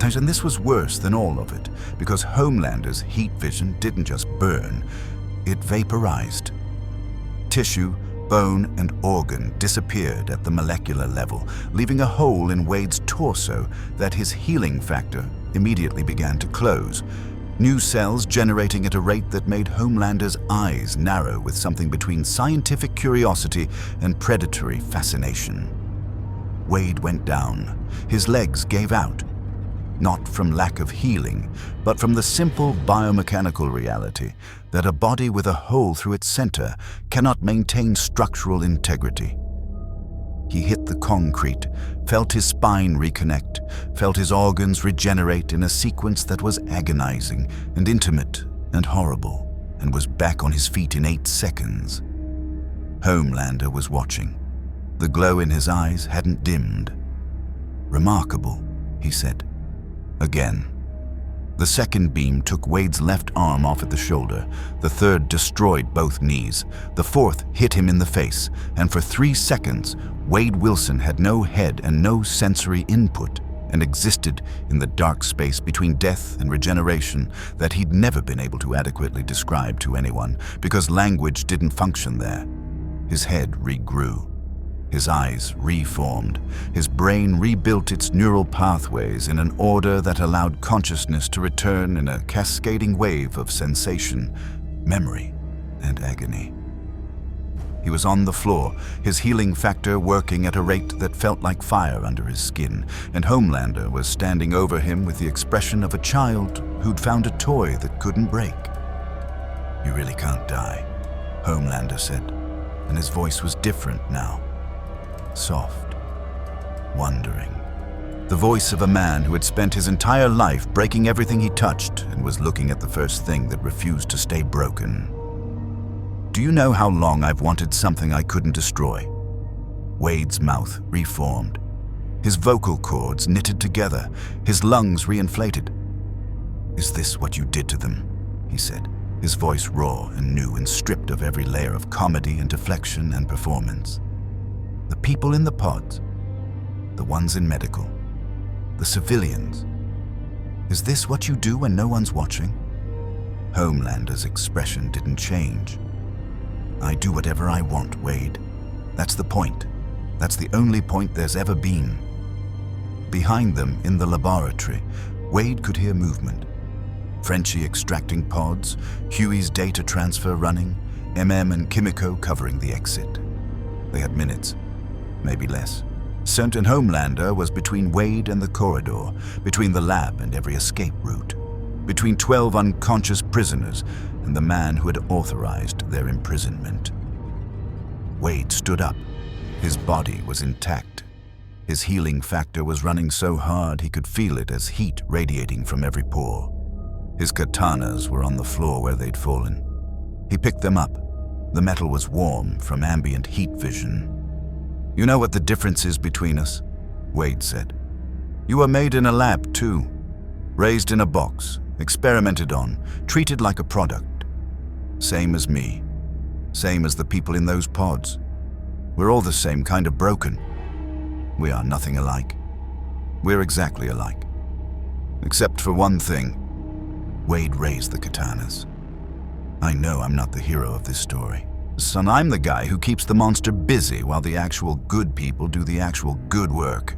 And this was worse than all of it, because Homelander's heat vision didn't just burn, it vaporized. Tissue, bone, and organ disappeared at the molecular level, leaving a hole in Wade's torso that his healing factor immediately began to close, new cells generating at a rate that made Homelander's eyes narrow with something between scientific curiosity and predatory fascination. Wade went down. His legs gave out. Not from lack of healing, but from the simple biomechanical reality that a body with a hole through its center cannot maintain structural integrity. He hit the concrete, felt his spine reconnect, felt his organs regenerate in a sequence that was agonizing and intimate and horrible, and was back on his feet in 8 seconds. Homelander was watching. The glow in his eyes hadn't dimmed. "Remarkable," he said. Again. The second beam took Wade's left arm off at the shoulder. The third destroyed both knees. The fourth hit him in the face, and for 3 seconds, Wade Wilson had no head and no sensory input, and existed in the dark space between death and regeneration that he'd never been able to adequately describe to anyone, because language didn't function there. His head regrew. His eyes reformed. His brain rebuilt its neural pathways in an order that allowed consciousness to return in a cascading wave of sensation, memory, and agony. He was on the floor, his healing factor working at a rate that felt like fire under his skin, and Homelander was standing over him with the expression of a child who'd found a toy that couldn't break. "You really can't die," Homelander said, and his voice was different now. Soft, wondering. The voice of a man who had spent his entire life breaking everything he touched and was looking at the first thing that refused to stay broken. "Do you know how long I've wanted something I couldn't destroy?" Wade's mouth reformed. His vocal cords knitted together, his lungs reinflated. "Is this what you did to them?" he said, his voice raw and new and stripped of every layer of comedy and deflection and performance. "The people in the pods, the ones in medical, the civilians. Is this what you do when no one's watching?" Homelander's expression didn't change. "I do whatever I want, Wade. That's the point. That's the only point there's ever been." Behind them, in the laboratory, Wade could hear movement. Frenchie extracting pods, Huey's data transfer running, and Kimiko covering the exit. They had minutes. Maybe less. Certain Homelander was between Wade and the corridor, between the lab and every escape route, between 12 unconscious prisoners and the man who had authorized their imprisonment. Wade stood up. His body was intact. His healing factor was running so hard he could feel it as heat radiating from every pore. His katanas were on the floor where they'd fallen. He picked them up. The metal was warm from ambient heat vision. "You know what the difference is between us?" Wade said. "You were made in a lab, too. Raised in a box, experimented on, treated like a product. Same as me. Same as the people in those pods. We're all the same kind of broken. We are nothing alike. We're exactly alike. Except for one thing." Wade raised the katanas. "I know I'm not the hero of this story. Son, I'm the guy who keeps the monster busy while the actual good people do the actual good work.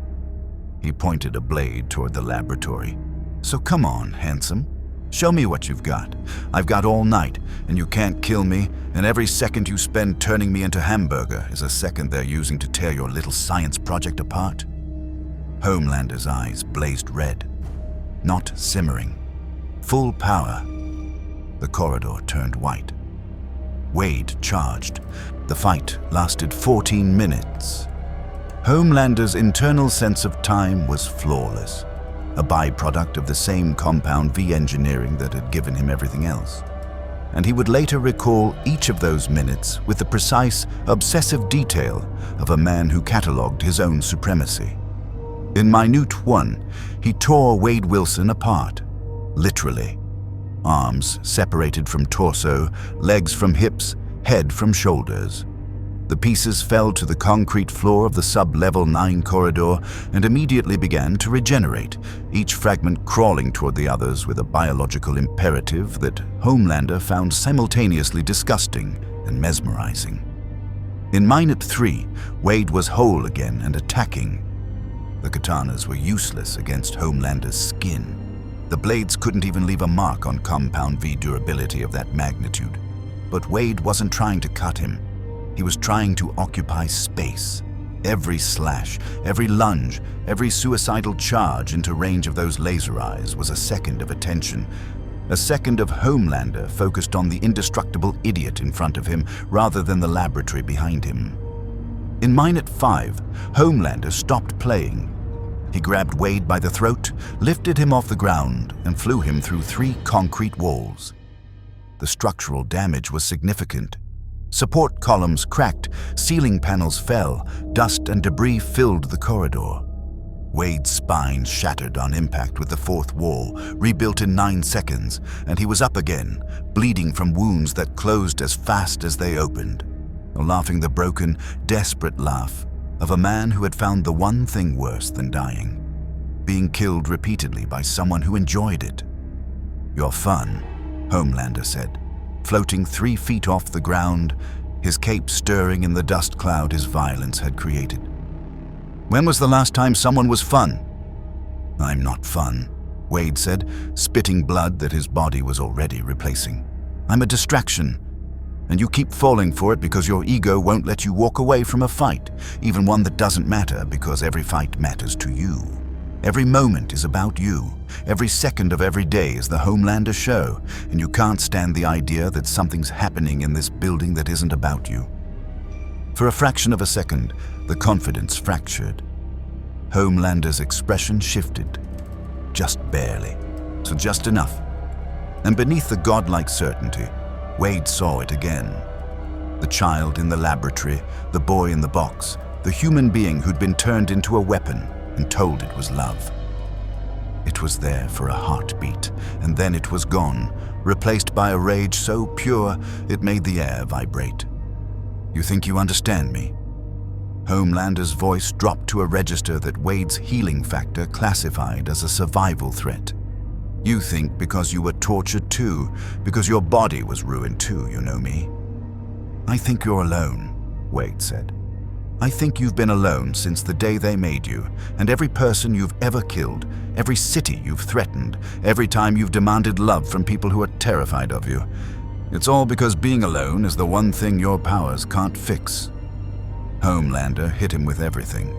He pointed a blade toward the laboratory. So come on, handsome. Show me what you've got. I've got all night, and you can't kill me, and every second you spend turning me into hamburger is a second they're using to tear your little science project apart. Homelander's eyes blazed red, not simmering. Full power. The corridor turned white. Wade charged. The fight lasted 14 minutes. Homelander's internal sense of time was flawless, a byproduct of the same Compound V engineering that had given him everything else. And he would later recall each of those minutes with the precise, obsessive detail of a man who catalogued his own supremacy. In minute one, he tore Wade Wilson apart, literally. Arms separated from torso, legs from hips, head from shoulders. The pieces fell to the concrete floor of the sub-level 9 corridor and immediately began to regenerate, each fragment crawling toward the others with a biological imperative that Homelander found simultaneously disgusting and mesmerizing. In minute 3, Wade was whole again and attacking. The katanas were useless against Homelander's skin. The blades couldn't even leave a mark on Compound V durability of that magnitude. But Wade wasn't trying to cut him. He was trying to occupy space. Every slash, every lunge, every suicidal charge into range of those laser eyes was a second of attention. A second of Homelander focused on the indestructible idiot in front of him rather than the laboratory behind him. In minute 5, Homelander stopped playing. He grabbed Wade by the throat, lifted him off the ground, and flew him through 3 concrete walls. The structural damage was significant. Support columns cracked, ceiling panels fell, dust and debris filled the corridor. Wade's spine shattered on impact with the 4th wall, rebuilt in 9 seconds, and he was up again, bleeding from wounds that closed as fast as they opened, laughing the broken, desperate laugh of a man who had found the one thing worse than dying, being killed repeatedly by someone who enjoyed it. "You're fun," Homelander said, floating 3 feet off the ground, his cape stirring in the dust cloud his violence had created. "When was the last time someone was fun?" "I'm not fun," Wade said, spitting blood that his body was already replacing. "I'm a distraction. And you keep falling for it because your ego won't let you walk away from a fight, even one that doesn't matter because every fight matters to you. Every moment is about you. Every second of every day is the Homelander show, and you can't stand the idea that something's happening in this building that isn't about you." For a fraction of a second, the confidence fractured. Homelander's expression shifted. Just barely. So just enough. And beneath the godlike certainty, Wade saw it again. The child in the laboratory, the boy in the box, the human being who'd been turned into a weapon and told it was love. It was there for a heartbeat, and then it was gone, replaced by a rage so pure it made the air vibrate. "You think you understand me?" Homelander's voice dropped to a register that Wade's healing factor classified as a survival threat. "You think because you were tortured too, because your body was ruined too, you know me." "I think you're alone," Wade said. "I think you've been alone since the day they made you, and every person you've ever killed, every city you've threatened, every time you've demanded love from people who are terrified of you. It's all because being alone is the one thing your powers can't fix." Homelander hit him with everything.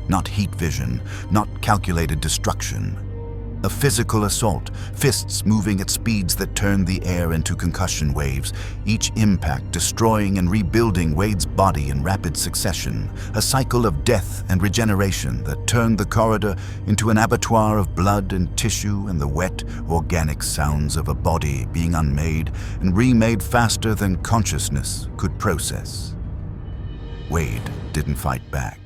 Not heat vision, not calculated destruction. A physical assault, fists moving at speeds that turned the air into concussion waves, each impact destroying and rebuilding Wade's body in rapid succession, a cycle of death and regeneration that turned the corridor into an abattoir of blood and tissue and the wet, organic sounds of a body being unmade and remade faster than consciousness could process. Wade didn't fight back.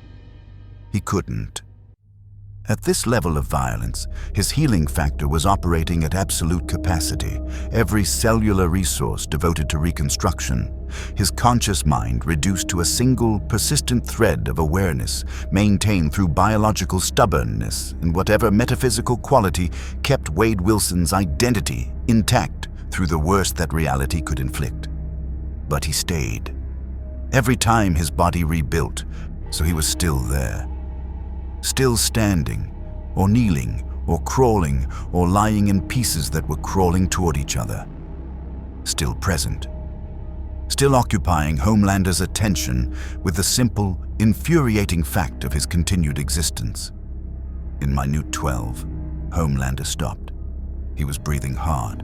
He couldn't. At this level of violence, his healing factor was operating at absolute capacity, every cellular resource devoted to reconstruction, his conscious mind reduced to a single, persistent thread of awareness, maintained through biological stubbornness and whatever metaphysical quality kept Wade Wilson's identity intact through the worst that reality could inflict. But he stayed. every time his body rebuilt, so he was still there. Still standing, or kneeling, or crawling, or lying in pieces that were crawling toward each other. Still present. Still occupying Homelander's attention with the simple, infuriating fact of his continued existence. In minute 12, Homelander stopped. He was breathing hard.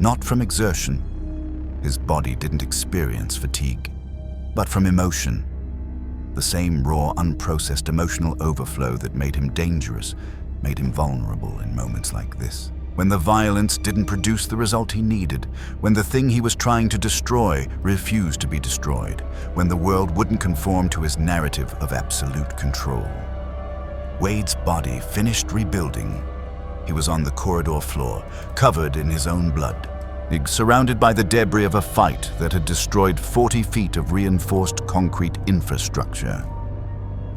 Not from exertion. His body didn't experience fatigue, but from emotion. The same raw, unprocessed emotional overflow that made him dangerous, made him vulnerable in moments like this. When the violence didn't produce the result he needed, when the thing he was trying to destroy refused to be destroyed, when the world wouldn't conform to his narrative of absolute control. Wade's body finished rebuilding. He was on the corridor floor, covered in his own blood, surrounded by the debris of a fight that had destroyed 40 feet of reinforced concrete infrastructure.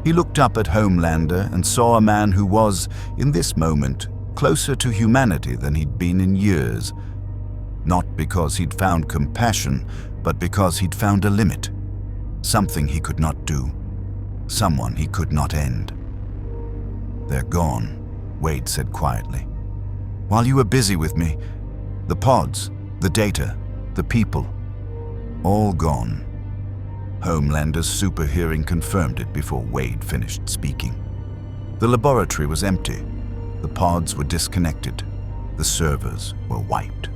He looked up at Homelander and saw a man who was, in this moment, closer to humanity than he'd been in years. Not because he'd found compassion, but because he'd found a limit. Something he could not do. Someone he could not end. "They're gone," Wade said quietly. "While you were busy with me, the pods, the data, the people, all gone." Homelander's super hearing confirmed it before Wade finished speaking. The laboratory was empty. The pods were disconnected. The servers were wiped.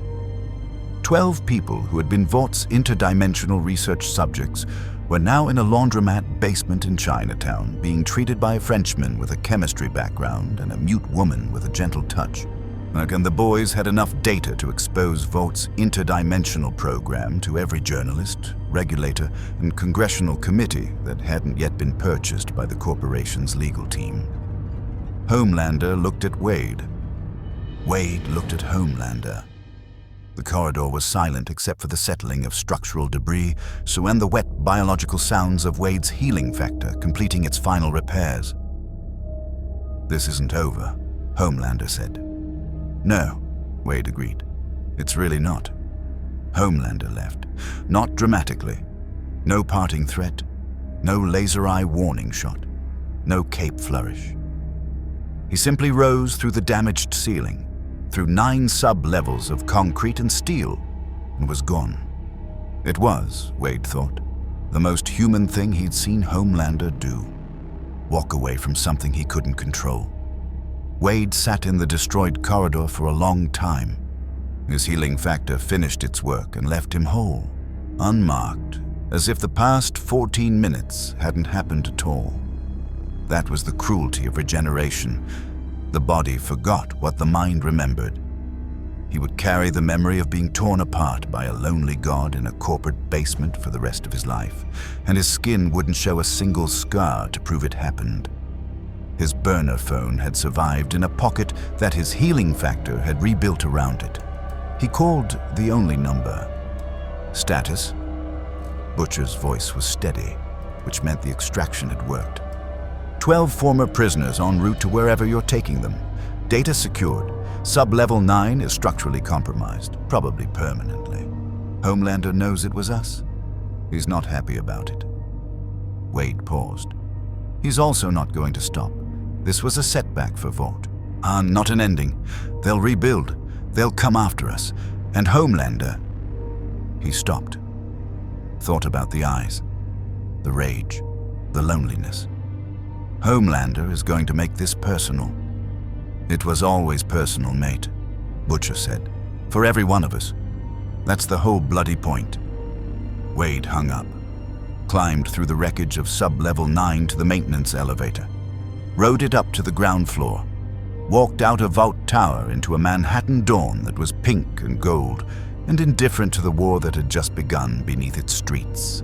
12 people who had been Vaught's interdimensional research subjects were now in a laundromat basement in Chinatown, being treated by a Frenchman with a chemistry background and a mute woman with a gentle touch. And the boys had enough data to expose Vaught's interdimensional program to every journalist, regulator, and congressional committee that hadn't yet been purchased by the corporation's legal team. Homelander looked at Wade. Wade looked at Homelander. The corridor was silent except for the settling of structural debris, and the wet biological sounds of Wade's healing factor completing its final repairs. "This isn't over," Homelander said. "No," Wade agreed. "It's really not." Homelander left, not dramatically. No parting threat, no laser eye warning shot, no cape flourish. He simply rose through the damaged ceiling, through 9 sub-levels of concrete and steel, and was gone. It was, Wade thought, the most human thing he'd seen Homelander do. Walk away from something he couldn't control. Wade sat in the destroyed corridor for a long time. His healing factor finished its work and left him whole, unmarked, as if the past 14 minutes hadn't happened at all. That was the cruelty of regeneration. The body forgot what the mind remembered. He would carry the memory of being torn apart by a lonely god in a corporate basement for the rest of his life, and his skin wouldn't show a single scar to prove it happened. His burner phone had survived in a pocket that his healing factor had rebuilt around it. He called the only number. "Status?" Butcher's voice was steady, which meant the extraction had worked. 12 former prisoners en route to wherever you're taking them. Data secured. Sub-level 9 is structurally compromised, probably permanently. Homelander knows it was us. He's not happy about it. Wade paused. He's also not going to stop. This was a setback for Vought. Not an ending. They'll rebuild. They'll come after us. And Homelander... He stopped. Thought about the eyes. The rage. The loneliness. Homelander is going to make this personal. "It was always personal, mate," Butcher said. "For every one of us. That's the whole bloody point." Wade hung up, climbed through the wreckage of sub-level 9 to the maintenance elevator, rode it up to the ground floor, walked out of Vought Tower into a Manhattan dawn that was pink and gold and indifferent to the war that had just begun beneath its streets.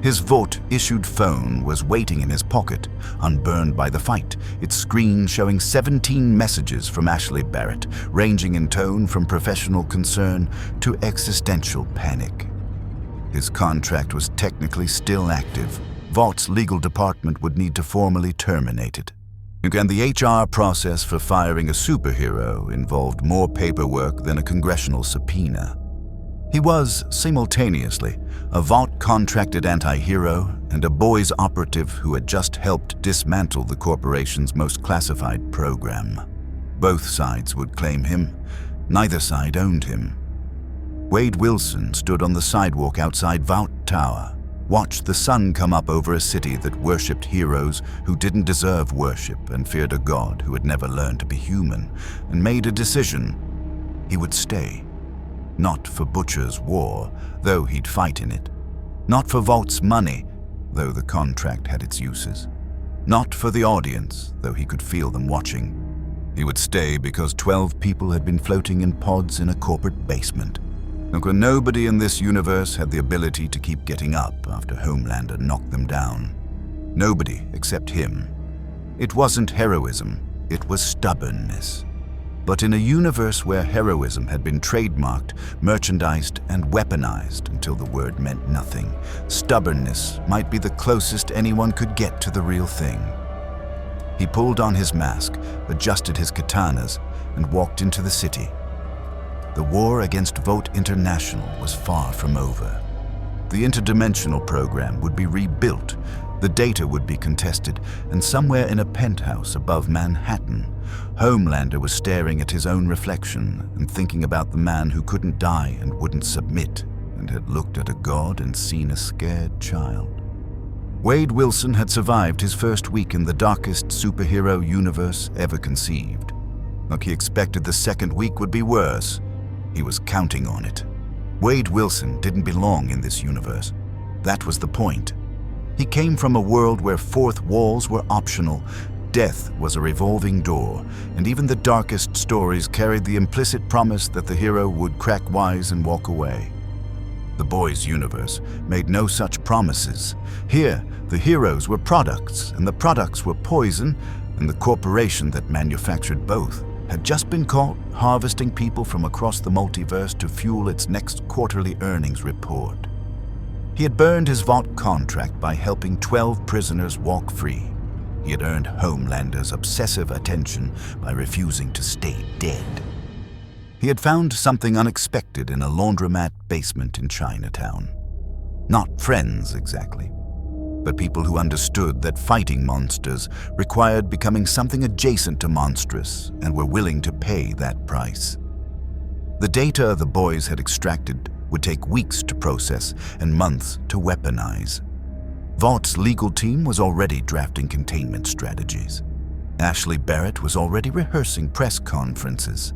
His Vought-issued phone was waiting in his pocket, unburned by the fight, its screen showing 17 messages from Ashley Barrett, ranging in tone from professional concern to existential panic. His contract was technically still active. Vaught's legal department would need to formally terminate it. And the HR process for firing a superhero involved more paperwork than a congressional subpoena. He was, simultaneously, a Vought contracted anti-hero and a boys operative who had just helped dismantle the corporation's most classified program. Both sides would claim him. Neither side owned him. Wade Wilson stood on the sidewalk outside Vought Tower, watched the sun come up over a city that worshipped heroes who didn't deserve worship and feared a god who had never learned to be human, and made a decision. He would stay. Not for Butcher's war, though he'd fight in it. Not for Vaught's money, though the contract had its uses. Not for the audience, though he could feel them watching. He would stay because 12 people had been floating in pods in a corporate basement. Look, nobody in this universe had the ability to keep getting up after Homelander knocked them down. Nobody except him. It wasn't heroism, it was stubbornness. But in a universe where heroism had been trademarked, merchandised, and weaponized until the word meant nothing, stubbornness might be the closest anyone could get to the real thing. He pulled on his mask, adjusted his katanas, and walked into the city. The war against Vought International was far from over. The interdimensional program would be rebuilt, the data would be contested, and somewhere in a penthouse above Manhattan, Homelander was staring at his own reflection and thinking about the man who couldn't die and wouldn't submit, and had looked at a god and seen a scared child. Wade Wilson had survived his first week in the darkest superhero universe ever conceived. Look, he expected the second week would be worse. He was counting on it. Wade Wilson didn't belong in this universe. That was the point. He came from a world where fourth walls were optional, death was a revolving door, and even the darkest stories carried the implicit promise that the hero would crack wise and walk away. The boys' universe made no such promises. Here, the heroes were products, and the products were poison, and the corporation that manufactured both had just been caught harvesting people from across the multiverse to fuel its next quarterly earnings report. He had burned his Vought contract by helping 12 prisoners walk free. He had earned Homelander's obsessive attention by refusing to stay dead. He had found something unexpected in a laundromat basement in Chinatown. Not friends, exactly, but people who understood that fighting monsters required becoming something adjacent to monstrous and were willing to pay that price. The data the boys had extracted would take weeks to process and months to weaponize. Vaught's legal team was already drafting containment strategies. Ashley Barrett was already rehearsing press conferences.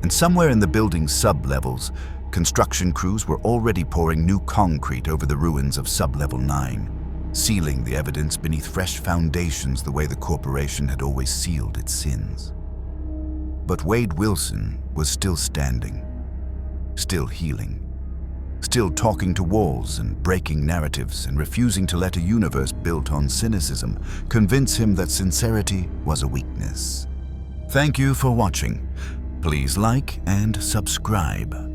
And somewhere in the building's sub-levels, construction crews were already pouring new concrete over the ruins of Sub-Level 9, sealing the evidence beneath fresh foundations the way the corporation had always sealed its sins. But Wade Wilson was still standing, still healing, still talking to walls and breaking narratives and refusing to let a universe built on cynicism convince him that sincerity was a weakness. Thank you for watching. Please like and subscribe.